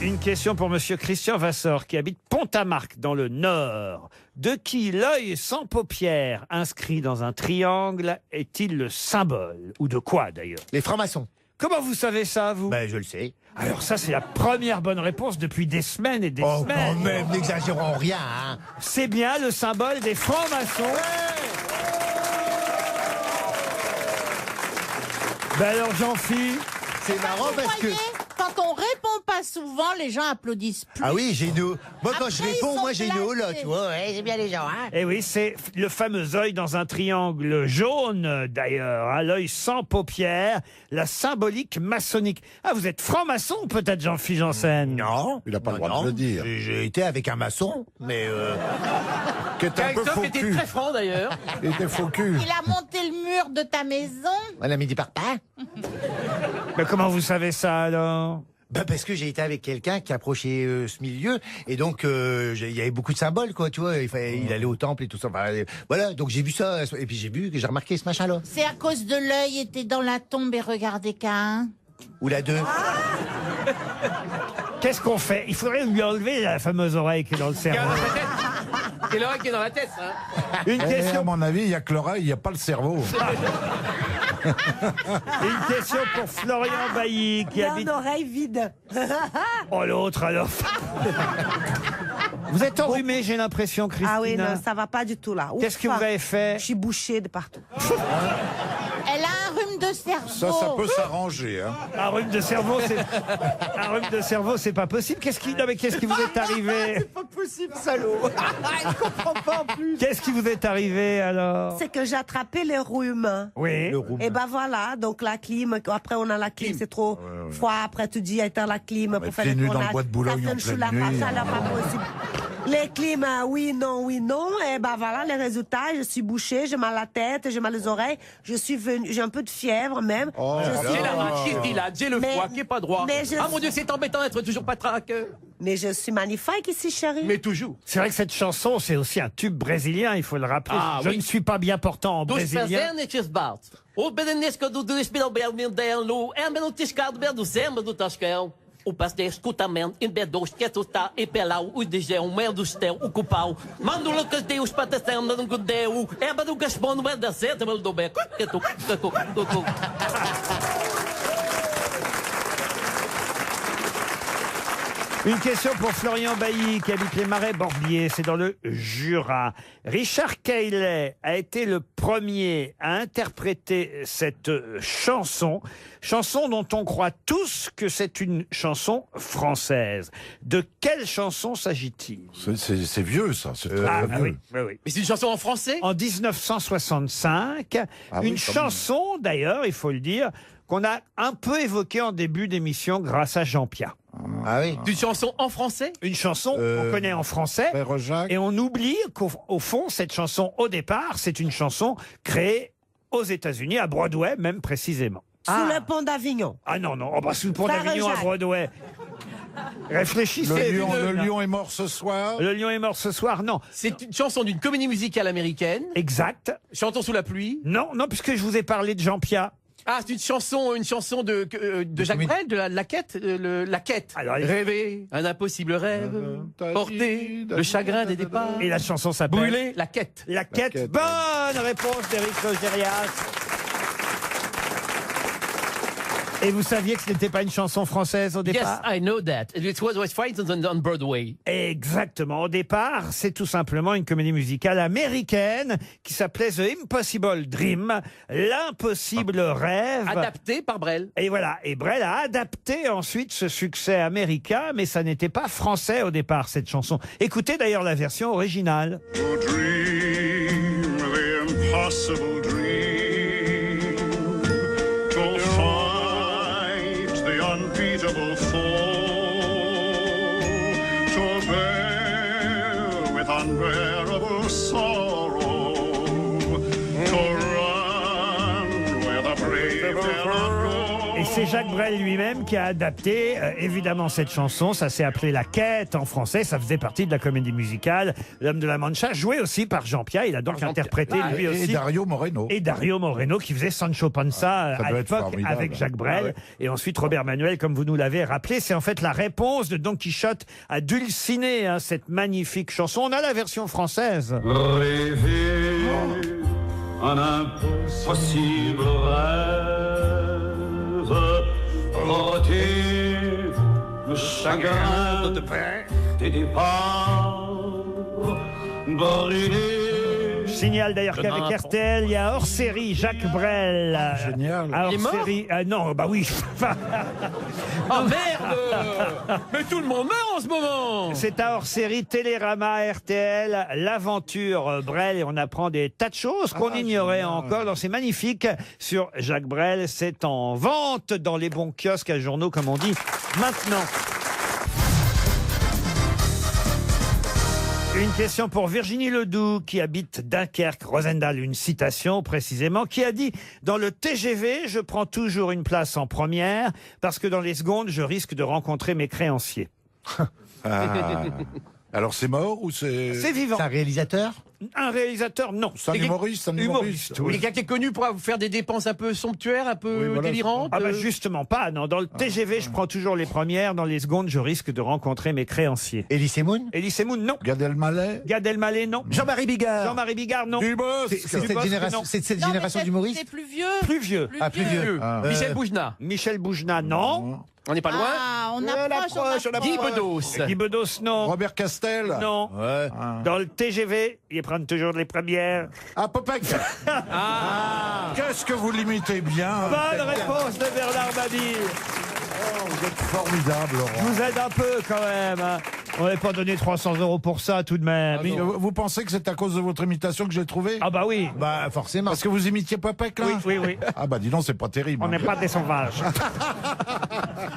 Une question pour Monsieur Christian Vassor, qui habite Pont-à-Marc, dans le Nord. De qui l'œil sans paupières inscrit dans un triangle est-il le symbole? Ou de quoi, d'ailleurs? Les francs-maçons. Comment vous savez ça, vous? Ben, je le sais. Alors ça, c'est la première bonne réponse depuis des semaines et des Oh, semaines. quand même, n'exagérons rien, hein. C'est bien le symbole des francs-maçons. Ben alors, Jean-Philippe, C'est marrant parce que... Voyez, quand on répond pas souvent, les gens applaudissent plus. Ah oui, j'ai une... Moi, quand je Après, réponds, ils moi, sont j'ai une hola, placés. tu vois. Ouais, c'est bien les gens, hein. eh oui, c'est le fameux œil dans un triangle jaune, d'ailleurs, hein, l'œil sans paupières, la symbolique maçonnique. Ah, vous êtes franc-maçon, peut-être, Jean-Philippe Janssen? Non. Il a pas le Non, droit de le dire. J'ai été avec un maçon, mais... Qui était un peu Christophe faux était cul. très franc, d'ailleurs. Il était faux cul. Il a monté le mur de ta maison. Voilà, midi par pas. Mais comment vous savez ça, alors? Bah parce que j'ai été avec quelqu'un qui approchait ce milieu et donc il y avait beaucoup de symboles quoi, tu vois, il allait au temple et tout ça. Enfin, voilà, donc j'ai vu ça et puis j'ai remarqué ce machin là. C'est à cause de l'œil était dans la tombe et regardez qu'un. Ou la deux. Qu'est-ce qu'on fait? Il faudrait lui enlever la fameuse oreille qui est dans le Qui est cerveau. dans sa tête. C'est l'oreille qui est dans la tête, hein. Une À question, mon avis, il n'y a que l'oreille, il n'y a pas le cerveau. une question pour Florian Bailly, qui Il a habite... une oreille vide. Oh, l'autre, alors. Vous êtes enrhumé, j'ai l'impression, Christine. Ah oui, non, ça va pas du tout là. Qu'est-ce que vous avez fait? Je suis bouchée de partout. Elle a un rhume de cerveau. Ça peut s'arranger. Hein. Un rhume de cerveau, c'est pas possible. Qu'est-ce qui vous est arrivé? Pas possible, salaud. Il comprend pas en plus. Qu'est-ce qui vous est arrivé, alors? C'est que j'ai attrapé le rhume. Oui. Et ben voilà, donc la clim, après on a la clim, c'est trop froid, après tu dis éteins la clim pour faire pieds les nus dans le tournages. bois de Boulogne Ça en fait une pleine choula, nuit. ça n'a pas possible. Les clims, oui, non, et ben voilà les résultats, je suis bouchée, j'ai mal à la tête, j'ai mal aux oreilles, je suis venue, j'ai un peu de fièvre même. J'ai la rachite, il a, j'ai le Mais- foie qui est pas droit. mais je- Ah mon Dieu, c'est embêtant d'être toujours patraque. Mais je suis magnifique ici, chérie. Mais toujours. C'est vrai que cette chanson, c'est aussi un tube brésilien, il faut le rappeler. Ah, Je oui. ne suis pas bien portant en Dos brésilien. presentes batos. O benenesco do espirobel mindelo, é meu tiscado do samba do tascão. O pastel escutamento, em bedos, que está e pelau, o digel, o mel do estel, o cupau. Mando Lucas Deus, patacão, não gudeu, é do gaspão, não é da seta, meu do beco. Une question pour Florian Bailly, qui habite les Marais Borbiers, c'est dans le Jura. Richard Cayley a été le premier à interpréter cette chanson dont on croit tous que c'est une chanson française. De quelle chanson s'agit-il? C'est vieux, ça. C'est très Ah, vieux. oui, oui, oui. Mais c'est une chanson en français? En 1965, Ah oui, une quand chanson, d'ailleurs, il faut le dire, qu'on a un peu évoquée en début d'émission grâce à Jean Pia. Ah oui. Une chanson en français? Une chanson qu'on connaît en français. Frère Jacques. Et on oublie qu'au fond, cette chanson, au départ, c'est une chanson créée aux États-Unis, à Broadway, même précisément. Sous le pont d'Avignon. Ah non, non, oh bah, sous le pont Frère d'Avignon à Jacques. Broadway. Réfléchissez. Le lion est mort ce soir. Le lion est mort ce soir, non. C'est une chanson d'une comédie musicale américaine. Exact. Chantons sous la pluie. Non, non, puisque je vous ai parlé de Jean Pia. Ah, c'est une chanson de Jacques Brel, de la quête, la quête. Alors, Rêver un impossible rêve, porter le chagrin des départs. Et la chanson s'appelle Brûler la quête. La quête. quête. Bonne réponse d'Éric Logérias. Et vous saviez que ce n'était pas une chanson française au Yes, départ? I know that. It was fighting on Broadway. Exactement. Au départ, c'est tout simplement une comédie musicale américaine qui s'appelait The Impossible Dream, l'impossible rêve. Adapté par Brel. Et voilà. Et Brel a adapté ensuite ce succès américain, mais ça n'était pas français au départ, cette chanson. Écoutez d'ailleurs la version originale. To dream the impossible dream, to fight the unbeatable foe, to bear with unbearable sorrow, to run where the brave dare not go. Et c'est Jacques Brel lui-même qui a adapté évidemment cette chanson. Ça s'est appelé La Quête en français. Ça faisait partie de la comédie musicale L'Homme de la Mancha, joué aussi par Jean Pia. Il a donc interprété lui aussi. Et Dario Moreno. Et Dario Moreno qui faisait Sancho Panza Ça à doit être l'époque formidable. avec Jacques Brel. Ah ouais. Et ensuite Robert Manuel, comme vous nous l'avez rappelé. C'est en fait la réponse de Don Quichotte à Dulcinée, hein, cette magnifique chanson. On a la version française. Rêver un impossible rêve, ôter le chagrin de perte et départ, brûler. Je signale d'ailleurs qu'avec RTL, il y a hors série Jacques Brel. Génial. Il est mort série, non, bah oui. Oh merde. Mais tout le monde meurt en ce moment. C'est un hors-série Télérama RTL, l'aventure Brel, et on apprend des tas de choses qu'on ignorait encore dans ces magnifiques sur Jacques Brel. C'est en vente dans les bons kiosques à journaux, comme on dit maintenant. Une question pour Virginie Ledoux, qui habite Dunkerque, Rosendal, une citation précisément, qui a dit « Dans le TGV, je prends toujours une place en première, parce que dans les secondes, je risque de rencontrer mes créanciers. » Alors c'est mort ou c'est... C'est vivant. C'est un réalisateur? Un réalisateur, non. C'est un humoriste, Humoriste, oui. Quelqu'un qui est connu pour faire des dépenses un peu somptuaires, un peu Oui, voilà, délirantes. Ah bah justement pas, non. Dans le TGV, je prends toujours les premières. Dans les secondes, je risque de rencontrer mes créanciers. Elie Semoun? Elie Semoun, non. Gad Elmaleh. Gad Elmaleh, non. Jean-Marie Bigard? Jean-Marie Bigard, non. Dubosc. C'est cette Dubosc, génération, non. c'est cette Non, mais génération c'est d'humoristes? plus vieux. Plus vieux. Ah, plus vieux. Ah. Michel Boujna. Michel Boujna, non. On n'est pas loin. Ah, on approche, on Guy approche. Bedos. Guy Bedos, non. Robert Castel. Non. Ouais. Dans le TGV, ils prennent toujours les premières. Ah, Popek. Qu'est-ce que vous l'imitez bien. Bonne réponse de Bernard Mabille. Oh, vous êtes formidable, Laurent. Je vous aide un peu quand même. Hein. On n'avait pas donné 300 € pour ça tout de même. Vous pensez que c'est à cause de votre imitation que j'ai trouvé? Ah bah oui. Bah, forcément. Parce que vous imitiez Popek, là? Oui. Ah bah dis donc, c'est pas terrible. On n'est pas des sauvages.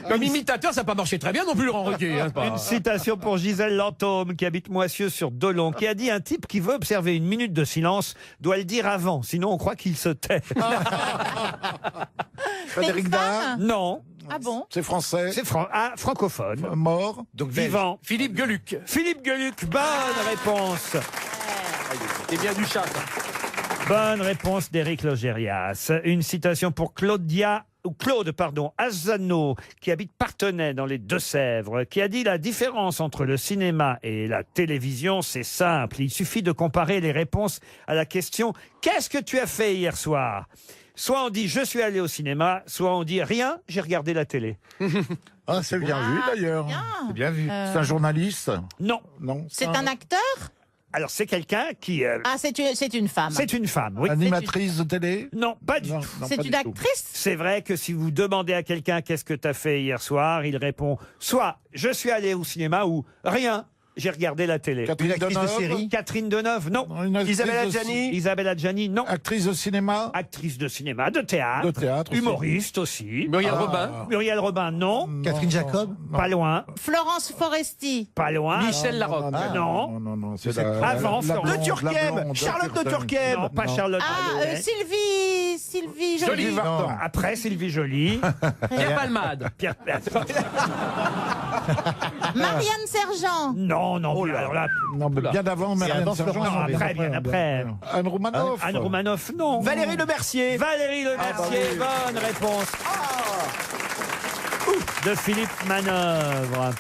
Comme imitateur, ça n'a pas marché très bien non plus, Laurent Ruquier. Hein, c'est pas- Une citation pour Gisèle Lantôme, qui habite Moissieux-sur-Dolon, qui a dit: un type qui veut observer une minute de silence doit le dire avant, sinon on croit qu'il se tait. Frédéric Dard? Non. Ah bon? C'est français? C'est francophone. Mort? Donc vivant. Philippe Gueluc. Philippe Gueluc, bonne réponse. C'est bien du chat. Ça. Bonne réponse d'Éric Logérias. Une citation pour Claude, Azzano, qui habite Parthenay dans les Deux-Sèvres, qui a dit: la différence entre le cinéma et la télévision, c'est simple. Il suffit de comparer les réponses à la question « Qu'est-ce que tu as fait hier soir ?» Soit on dit « Je suis allé au cinéma », soit on dit « Rien, j'ai regardé la télé Ah, c'est bien vu d'ailleurs. bien. C'est bien vu. Euh. C'est un journaliste ». Non. Non. C'est un acteur? Alors c'est quelqu'un qui... Ah, c'est une femme. c'est une femme, oui. Animatrice de télé? Non, pas du Non, tout. non, C'est pas une du tout. actrice? C'est vrai que si vous demandez à quelqu'un qu'est-ce que tu as fait hier soir, il répond soit je suis allé au cinéma ou rien, j'ai regardé la télé. Catherine actrice de Deneuve? série? Catherine Deneuve, non. Une actrice Isabelle de- Adjani? Isabelle Adjani, non. Actrice de cinéma? Actrice de cinéma, de théâtre, De théâtre aussi. humoriste aussi. Muriel Ah. Robin. Muriel Robin, non. Catherine Jacob? Pas loin, Florence Foresti. pas loin. Michel Larocque. Non. Non, c'est C'est la... avant, Florent. blonde, De Turquem. la blonde, Charlotte de Turquem. Turquem. Non, pas Non. Charlotte. Ah, Ballot. Sylvie Joly. Joly. Vartan. Après Sylvie Joly. Pierre Palmade. Pierre... Marianne Sergent. Non, non, Oh là. alors là, Non, mais bien avant, Marianne avant Sergent. Florence, non, après, bien après. Anne Roumanoff. Anne Roumanoff, non. Valérie Lemercier. Valérie Lemercier, bonne réponse. De Philippe Manœuvre.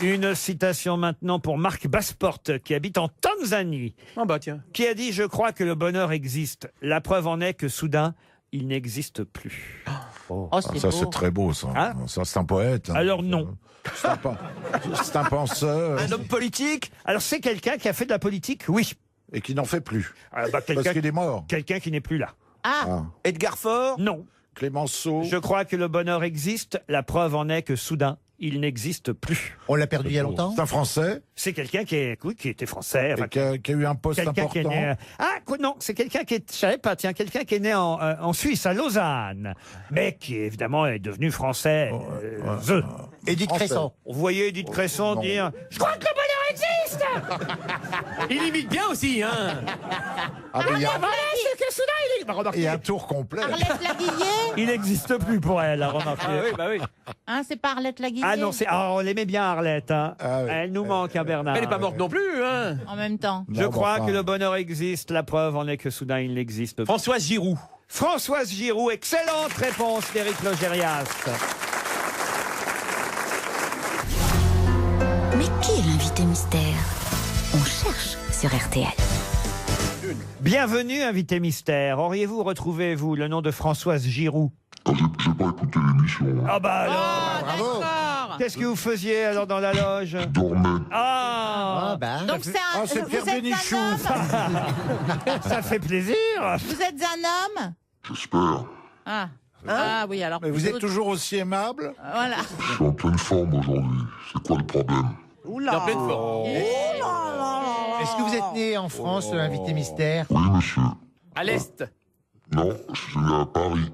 Une citation maintenant pour Marc Basseporte, qui habite en Tanzanie, Ah bah tiens. qui a dit: je crois que le bonheur existe. La preuve en est que soudain, il n'existe plus. Ah, ça, c'est très beau, ça. Hein Ça, c'est un poète. hein. Alors non. C'est un penseur. Un homme politique? Alors c'est quelqu'un qui a fait de la politique, oui. Et qui n'en fait plus. Parce qu'il est mort. Quelqu'un qui n'est plus là. Ah, Edgar Faure? Non. Clémenceau? Je crois que le bonheur existe. La preuve en est que soudain, il n'existe plus. On l'a perdu il y a longtemps? C'est un Français? C'est quelqu'un qui était français. Et qui a eu un poste Quelqu'un qui est important? né, non, c'est quelqu'un qui est, je savais pas, tiens, quelqu'un qui est né en Suisse, à Lausanne, mais qui évidemment est devenu français. Édith Cresson. Vous voyez Édith Cresson dire « Je crois que le bonheur existe !» Il imite bien aussi, hein. Voilà, c'est que soudain, il est... remarquez, Et un tour complet. Arlette Laguillet. il n'existe plus pour elle, remarquez. oui. Hein, c'est pas Arlette Laguillet. Ah non, on l'aimait bien Arlette. Hein. Ah oui. Elle nous manque, hein, Bernard. Elle n'est pas morte non plus, hein. En même temps. Je crois que le bonheur existe. La preuve en est que soudain il n'existe plus. Françoise Giroud. Françoise Giroud, excellente réponse d'Éric Logérias. Mais qui est l'invité mystère? On cherche sur RTL. Bienvenue, invité mystère. Auriez-vous retrouvé, vous, le nom de Françoise Giroud? J'ai pas écouté l'émission. Ah bah alors, D'accord. qu'est-ce que vous faisiez alors dans la loge? Je dormais. Ah, Donc c'est un. c'est vous Pierre êtes Bénichou. un homme. ça fait plaisir. Vous êtes un homme. J'espère. Ah. Ah oui, alors. Mais vous êtes toujours aussi aimable? Voilà. Je suis en pleine forme aujourd'hui. C'est quoi le problème? Oula. En pleine forme. Est-ce que vous êtes né en France, invité mystère? Oui, monsieur. À l'est. Non, je suis né à Paris.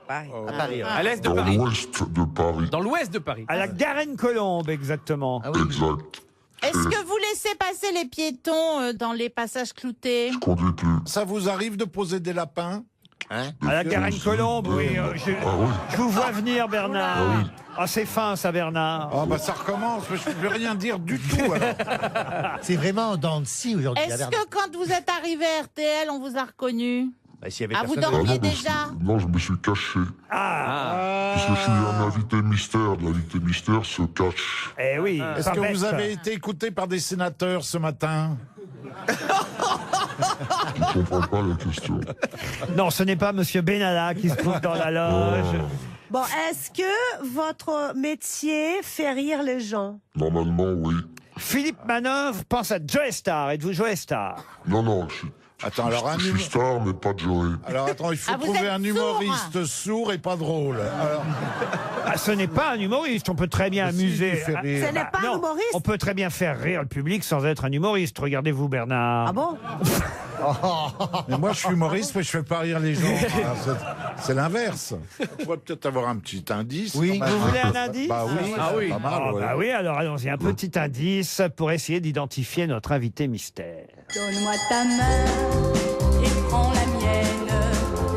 À Paris. À l'est de Dans Paris. l'ouest de Paris. Dans l'ouest de Paris. À la Garenne-Colombe, exactement. Exact. Est-ce que vous laissez passer les piétons dans les passages cloutés? Je conduis plus. Ça vous arrive de poser des lapins? À la Garenne-Colombe, oui. Je vous vois venir, Bernard. Ah, c'est fin, ça, Bernard. Ah bah ça recommence, je ne peux rien dire du tout. alors. C'est vraiment dans le si aujourd'hui. Est-ce que quand vous êtes arrivé à RTL, on vous a reconnu? Ah, vous Ah dormiez non, déjà? non, je me suis caché. Puisque je suis un invité mystère. L'invité mystère se cache. Eh oui. Est-ce pas que bête, vous ça. avez été écouté par des sénateurs ce matin? Je ne comprends pas la question. Non, ce n'est pas Monsieur Benalla qui se trouve dans la loge. Bon, est-ce que votre métier fait rire les gens? Normalement, oui. Philippe Manœuvre pense à Joe Star. Êtes-vous Joe Star? Non, non, je suis... Attends, alors un Je suis star, mais pas Joey. Alors attends, il faut Ah, vous trouver êtes un humoriste sourd et pas drôle. Alors, Ah, ce n'est pas un humoriste. On peut très bien Mais si, amuser. il fait rire. Ce n'est pas un non, humoriste? on peut très bien faire rire le public sans être un humoriste. Regardez-vous, Bernard. Ah bon? mais moi je suis humoriste, mais je fais pas rire les gens. Ah, c'est l'inverse. On pourrait peut-être avoir un petit indice. Oui. quand même. Vous voulez un indice? Bah oui, Ah oui. pas mal. Ah, ouais. bah oui, alors allons-y. Un petit indice pour essayer d'identifier notre invité mystère. Donne-moi ta main et prends la mienne.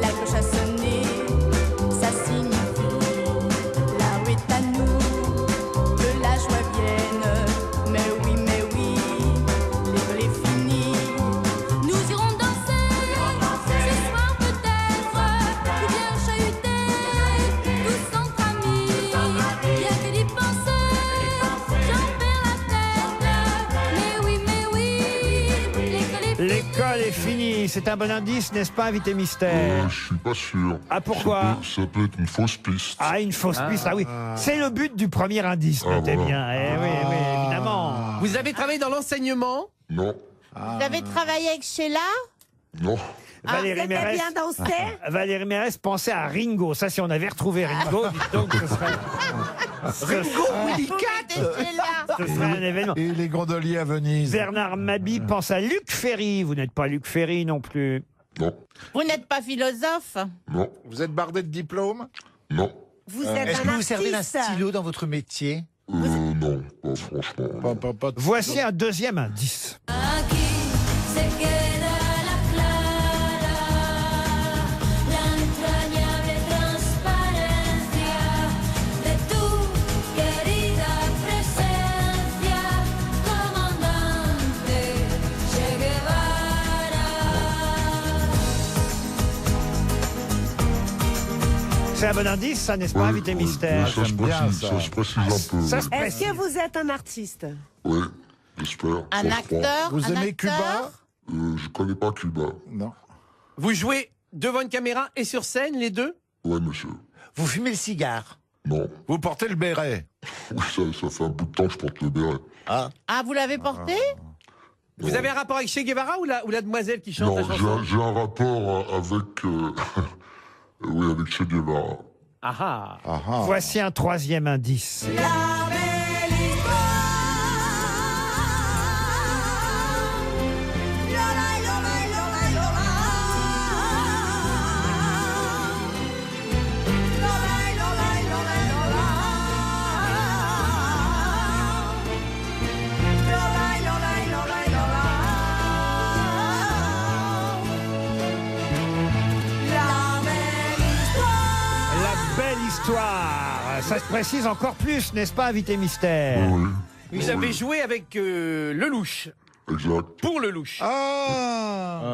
La cloche a sonné, ça signifie la rue est à nous, que la joie vienne. Mais oui, l'école est finie. Nous irons danser, ce soir peut-être, ou bien chahuter, tous entre amis. Bien que d'y penser, j'en perds la tête. Mais oui, l'école est finie. L'école est finie. C'est un bon indice, n'est-ce pas, invité mystère? Je suis pas sûr. Ah, pourquoi? Ça peut être une fausse piste. Ah, une fausse piste, ah oui. C'est le but du premier indice, notez bien. Eh oui, évidemment. Vous avez travaillé dans l'enseignement? Non, Vous avez travaillé avec Sheila? non. Valérie Vous aimez Mérès. bien danser? Valérie Mérès pensait à Ringo. Ça, si on avait retrouvé Ringo, dites donc, ce serait... Ringo Willy Cat. Ce serait un événement. Et les gondoliers à Venise. Bernard Mabie pense à Luc Ferry. Vous n'êtes pas Luc Ferry non plus. Non, Vous n'êtes pas philosophe? non, Vous êtes bardé de diplômes? non. Vous êtes Est-ce un que vous servez d'un artiste? stylo dans votre métier? Non, pas franchement. Pas de- Voici un deuxième indice. Aquí se queda la clara, la entrañable transparencia de tu querida presencia, comandante Che Guevara. C'est un bon indice, ça, n'est-ce pas, invité mystère? Ça se j'aime bien précise, ça. ça se précise un peu. Ça oui. se Est-ce précise. que vous êtes un artiste? Oui, j'espère. Un ça se acteur? Vous un aimez acteur? Cuba? croit. Je connais pas Cuba. Non. Vous jouez devant une caméra et sur scène, les deux? Ouais, monsieur. Vous fumez le cigare? Non. Vous portez le béret? Oui, ça fait un bout de temps que je porte le béret. Ah. Ah, vous l'avez porté? Vous avez un rapport avec Che Guevara ou la demoiselle qui chante Non, la chanson? j'ai un rapport avec... oui, avec Che Guevara. Ah ah. Voici un troisième indice. Ça se précise encore plus, n'est-ce pas, invité mystère? Vous avez joué avec Lelouch. Exact. Pour Lelouch.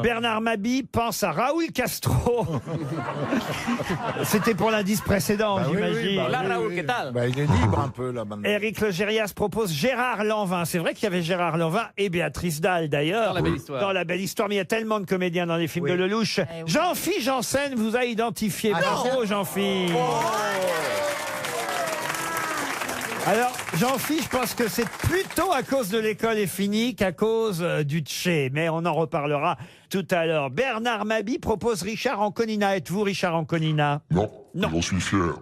Bernard Mabie pense à Raoul Castro. C'était pour l'indice précédent, j'imagine. Raoul, qu'est-ce que il est libre un peu là maintenant. Éric Logérias propose Gérard Lanvin. C'est vrai qu'il y avait Gérard Lanvin et Béatrice Dalle d'ailleurs. Dans La Belle Histoire. Dans La Belle Histoire, mais il y a tellement de comédiens dans les films de Lelouch. Jean-Philippe Janssen vous a identifié. Bravo Jean-Philippe. Alors, Jean-Philippe, je pense que c'est plutôt à cause de l'école est finie qu'à cause du Tché, mais on en reparlera tout à l'heure. Bernard Mabie propose Richard Anconina. Êtes-vous Richard Anconina? Non, j'en suis fier.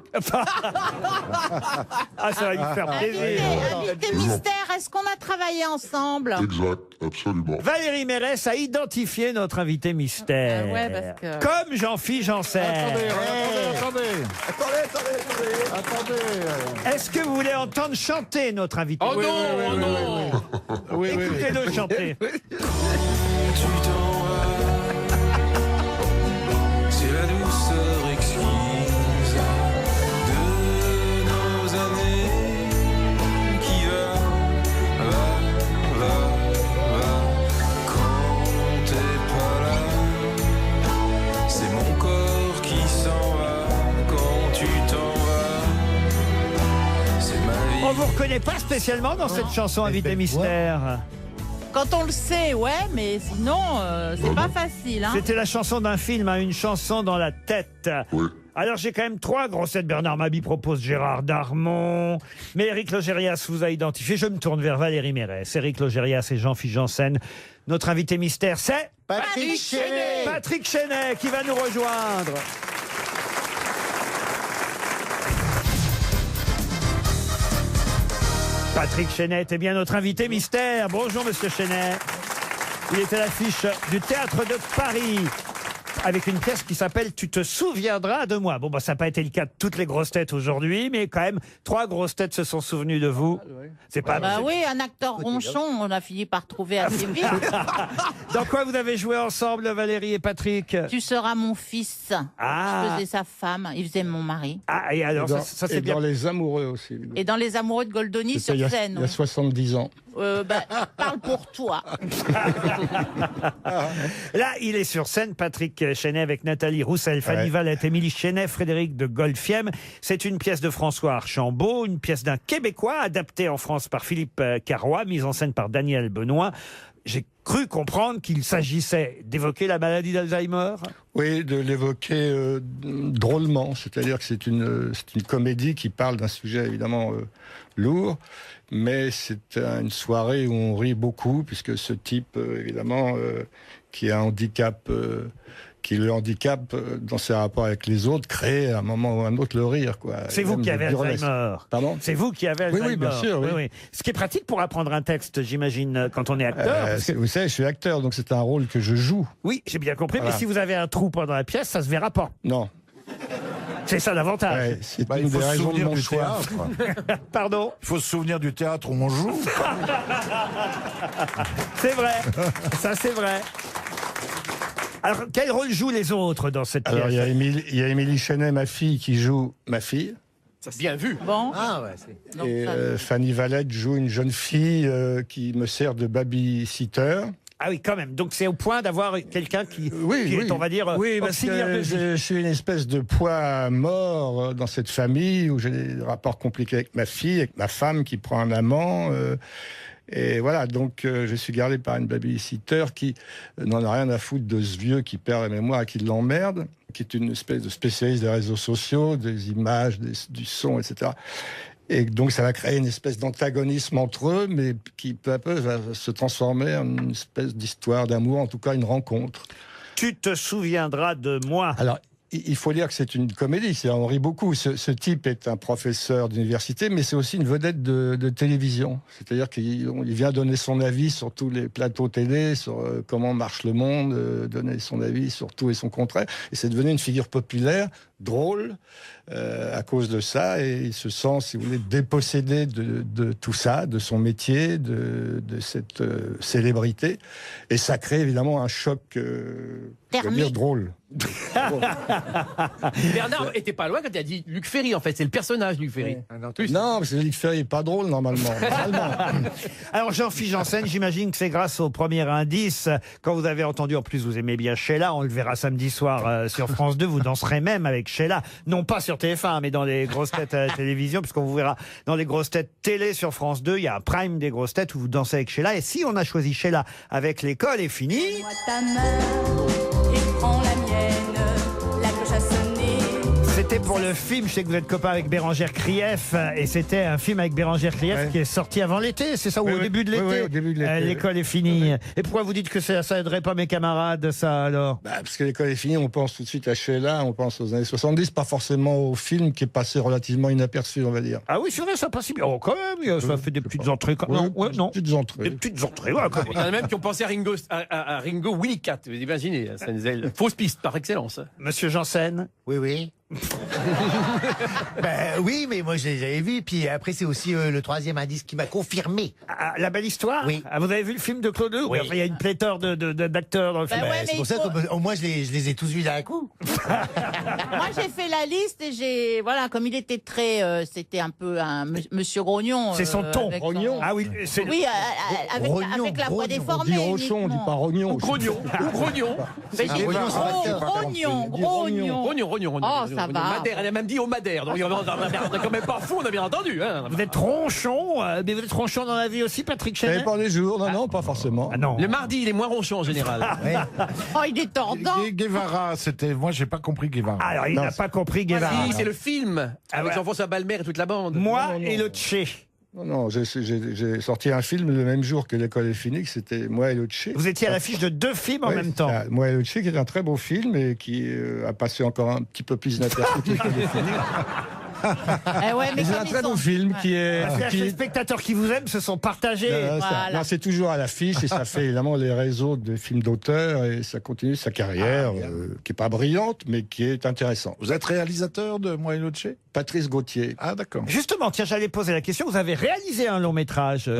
Ah, ça va lui faire plaisir. Invité mystère, est-ce qu'on a travaillé ensemble? Exact, absolument. Valérie Mérès a identifié notre invité mystère. Ouais, parce que... Comme Jean-Philippe Janssen. Attendez. Est-ce que vous voulez entendre chanter notre invité? Oh non, non. Écoutez-le chanter. C'est la douceur exquise de nos années qui va. Quand t'es pas là, c'est mon corps qui s'en va. Quand tu t'en vas, c'est ma vie. On vous reconnaît pas spécialement dans cette chanson invité mystère. Quand on le sait, ouais, mais sinon, c'est pas facile. Hein. C'était la chanson d'un film, une chanson dans la tête. Alors j'ai quand même 3 grossettes. Bernard Mabie propose Gérard Darmon, mais Éric Logérias vous a identifié. Je me tourne vers Valérie Mérès. Éric Logérias et Jean-Philippe Janssen. Notre invité mystère, c'est Patrick Chenet. Patrick Chenet qui va nous rejoindre. Patrick Chenet est bien notre invité mystère. Bonjour Monsieur Chenet. Il est à l'affiche du Théâtre de Paris avec une pièce qui s'appelle « Tu te souviendras de moi ». Bon, ça n'a pas été le cas de toutes les grosses têtes aujourd'hui, mais quand même, 3 grosses têtes se sont souvenues de vous. C'est pas... Bah oui, un acteur ronchon, on a fini par trouver assez vite. Dans quoi vous avez joué ensemble, Valérie et Patrick? Tu seras mon fils. Je faisais sa femme, il faisait mon mari. Ah, et alors, ça c'est bien. Dans Les Amoureux aussi. Et dans Les Amoureux de Goldoni sur scène. Il y a 70 ans. Parle pour toi. Là, il est sur scène, Patrick Chenet, avec Nathalie Roussel, Fanny Valette, Émilie Chenet, Frédéric de Golfiem. C'est une pièce de François Archambault, une pièce d'un Québécois, adaptée en France par Philippe Carrois, mise en scène par Daniel Benoît. J'ai cru comprendre qu'il s'agissait d'évoquer la maladie d'Alzheimer. Oui, de l'évoquer drôlement. C'est-à-dire que c'est une comédie qui parle d'un sujet évidemment lourd, mais c'est une soirée où on rit beaucoup, puisque ce type, évidemment, qui a un handicap... qui le handicap dans ses rapports avec les autres crée à un moment ou à un autre le rire, quoi. C'est vous qui avez Alzheimer. Pardon ? C'est vous qui avez Alzheimer. Oui, bien sûr. Oui. Ce qui est pratique pour apprendre un texte, j'imagine, quand on est acteur. Vous savez, je suis acteur, donc c'est un rôle que je joue. Oui, j'ai bien compris, Voilà. mais si vous avez un trou pendant la pièce, ça se verra pas. Non. C'est ça l'avantage. Ouais, c'est il une faut des se raisons de souvenir mon du choix. théâtre. Pardon ? Il faut se souvenir du théâtre où on joue. C'est vrai. Ça, c'est vrai. Alors, quel rôle jouent les autres dans cette pièce? Alors, il y a Émilie Chenet, ma fille, qui joue ma fille. Ça c'est bien vu. Bon. Ah ouais, Et Fanny Valette joue une jeune fille qui me sert de babysitter. Ah oui, quand même. Donc c'est au point d'avoir quelqu'un qui est, on va dire, oui, parce que je suis une espèce de poids mort dans cette famille où j'ai des rapports compliqués avec ma fille, avec ma femme qui prend un amant. Et voilà, donc je suis gardé par une babysitter qui n'en a rien à foutre de ce vieux qui perd la mémoire et qui l'emmerde, qui est une espèce de spécialiste des réseaux sociaux, des images, du son, etc. Et donc ça va créer une espèce d'antagonisme entre eux, mais qui peu à peu va se transformer en une espèce d'histoire d'amour, en tout cas une rencontre. Tu te souviendras de moi. Alors, il faut dire que c'est une comédie, on rit beaucoup. Ce type est un professeur d'université, mais c'est aussi une vedette de télévision. C'est-à-dire qu'il vient donner son avis sur tous les plateaux télé, sur comment marche le monde, donner son avis sur tout et son contraire. Et c'est devenu une figure populaire, drôle, à cause de ça. Et il se sent, si vous voulez, dépossédé de tout ça, de son métier, de cette célébrité. Et ça crée évidemment un choc, je veux dire, drôle. Bernard était pas loin quand il a dit Luc Ferry, en fait. C'est le personnage, Luc Ferry. Non, parce que Luc Ferry n'est pas drôle, normalement. Alors, Jean-Philippe Janssen, j'imagine que c'est grâce au premier indice. Quand vous avez entendu, en plus, vous aimez bien Sheila, on le verra samedi soir sur France 2, vous danserez même avec Sheila. Non pas sur TF1, mais dans les grosses têtes à la télévision, puisqu'on vous verra dans les grosses têtes télé sur France 2. Il y a un prime des grosses têtes où vous dansez avec Sheila. Et si on a choisi Sheila avec l'école est finie... Donne-moi ta main et prends la mienne, la cloche a sonné. C'était pour le film, je sais que vous êtes copain avec Bérangère Krief, et c'était un film avec Bérangère Krief qui est sorti avant l'été, c'est ça, ou au début de l'été? Oui, au début de l'été. L'école est finie. Et pourquoi vous dites que ça aiderait pas mes camarades, ça, alors? Parce que l'école est finie, on pense tout de suite à Sheila, on pense aux années 70, pas forcément au film qui est passé relativement inaperçu, on va dire. Ah oui, c'est vrai, ça passe si bien. Oh, quand même, ça fait des petites entrées. Non, non. Petites entrées. Des petites entrées, voilà. Il y en a même qui ont pensé à Ringo Winnicott. Vous imaginez, ça nous est fausse piste par excellence. Monsieur Janssen? Oui. Oui, mais moi je les avais vus. Puis après, c'est aussi le troisième indice qui m'a confirmé. La belle histoire? Oui. Ah, vous avez vu le film de Claude Lelouch? Oui. Enfin, il y a une pléthore d'acteurs dans le film. C'est pour ça qu'au moins je les ai tous vus d'un coup. Moi, j'ai fait la liste et j'ai, voilà, comme il était très, c'était un peu un monsieur grognon. C'est son ton. avec Rognon. Ah oui, c'est Oui, avec la voix déformée. On dit Rochon, on dit pas Rognon. Ou Grognon. Grognon. Oh, ça va. Madère, elle a même dit au Madère. Donc on est quand même pas fou, on a bien entendu. Hein. Vous êtes ronchon, mais vous êtes ronchon dans la vie aussi, Patrick Ça Chenet? dépend des jours, non, pas forcément. Ah non. Le mardi, il est moins ronchon en général. Oh, il est tordant. Guevara, c'était. Moi, j'ai pas compris Guevara. Alors, il n'a pas compris Guevara. Si, c'est le film avec Jean-François Balmer et toute la bande. Moi et le Tché. Non, j'ai sorti un film le même jour que l'école est finie, que c'était Moi et le Tché. Vous étiez à l'affiche de 2 films en même temps. Moi et le Tché, qui est un très beau film et qui a passé encore un petit peu plus inaperçu que l'école est finie. Mais c'est un très beau film qui est... Les spectateurs qui vous aiment se sont partagés. Non, c'est toujours à l'affiche et ça fait évidemment les réseaux de films d'auteurs et ça continue sa carrière qui est pas brillante mais qui est intéressante. Vous êtes réalisateur de Moi et le Tché? Patrice Gauthier. Ah d'accord. Justement, tiens, j'allais poser la question. Vous avez réalisé un long métrage,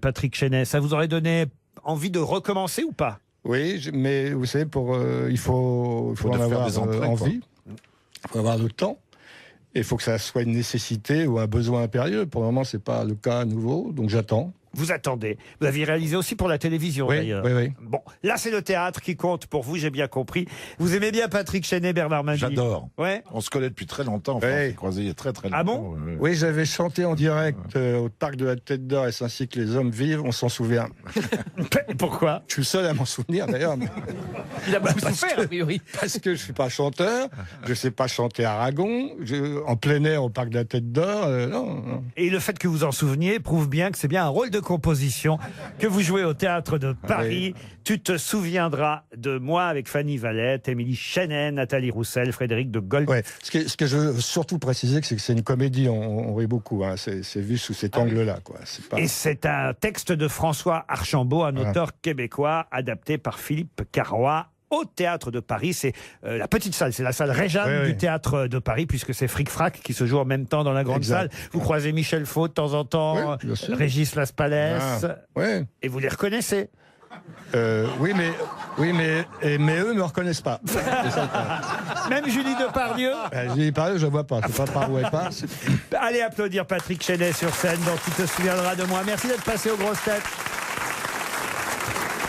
Patrick Chenet. Ça vous aurait donné envie de recommencer ou pas? Oui, mais vous savez, il faut en avoir envie. Il faut avoir le temps. Il faut que ça soit une nécessité ou un besoin impérieux. Pour le moment, c'est pas le cas à nouveau, donc j'attends. Vous attendez. Vous aviez réalisé aussi pour la télévision, d'ailleurs. Oui. Bon, là, c'est le théâtre qui compte pour vous, j'ai bien compris. Vous aimez bien Patrick Chenet, Bernard Mabille? J'adore. Ouais. On se connaît depuis très longtemps. Enfin, on s'est croisés il y a très très longtemps. Ah bon? Oui, j'avais chanté en direct au parc de la Tête d'Or et ainsi que les hommes vivent, on s'en souvient. Pourquoi? Je suis le seul à m'en souvenir, d'ailleurs. Il a beaucoup souffert, a priori. Parce que je suis pas chanteur, je sais pas chanter Aragon, en plein air au parc de la Tête d'Or, non. Et le fait que vous en souveniez prouve bien que c'est bien un rôle de composition que vous jouez au Théâtre de Paris. Oui. Tu te souviendras de moi avec Fanny Valette, Émilie Chenet, Nathalie Roussel, Frédéric de Gaulle. Ouais. Ce que je veux surtout préciser, c'est que c'est une comédie, on rit beaucoup, hein. C'est vu sous cet angle-là, quoi. Pas... Et c'est un texte de François Archambault, un auteur québécois, adapté par Philippe Carrois, au Théâtre de Paris. C'est la petite salle, c'est la salle Réjeanne du Théâtre de Paris, puisque c'est Fric Frac qui se joue en même temps dans la grande salle. Vous croisez Michel Faux de temps en temps, Régis Laspalès, et vous les reconnaissez. Oui, mais eux ne me reconnaissent pas. Même Julie Depardieu. Julie Depardieu, je ne vois pas. C'est pas par où elle passe. Allez applaudir Patrick Chenet sur scène, dont tu te souviendras de moi. Merci d'être passé aux grosses têtes.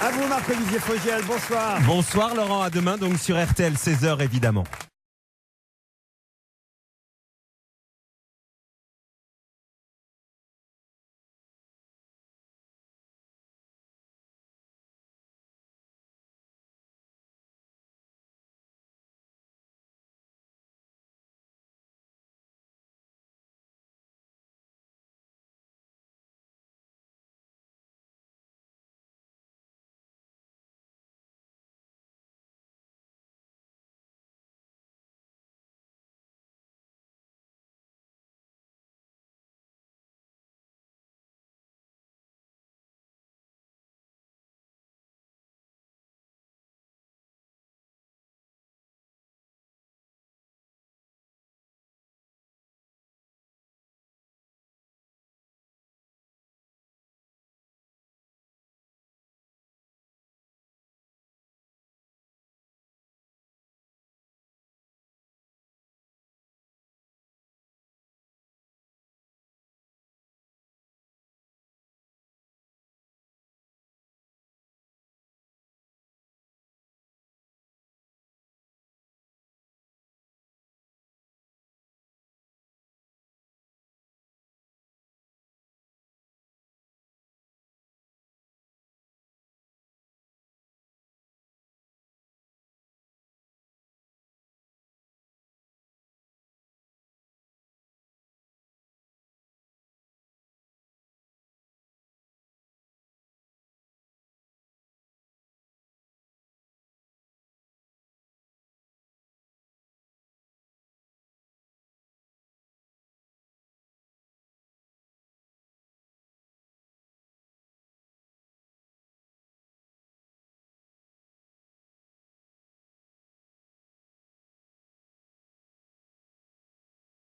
À vous, Marc-Olivier Fogiel, bonsoir. Bonsoir Laurent, à demain donc sur RTL 16h évidemment.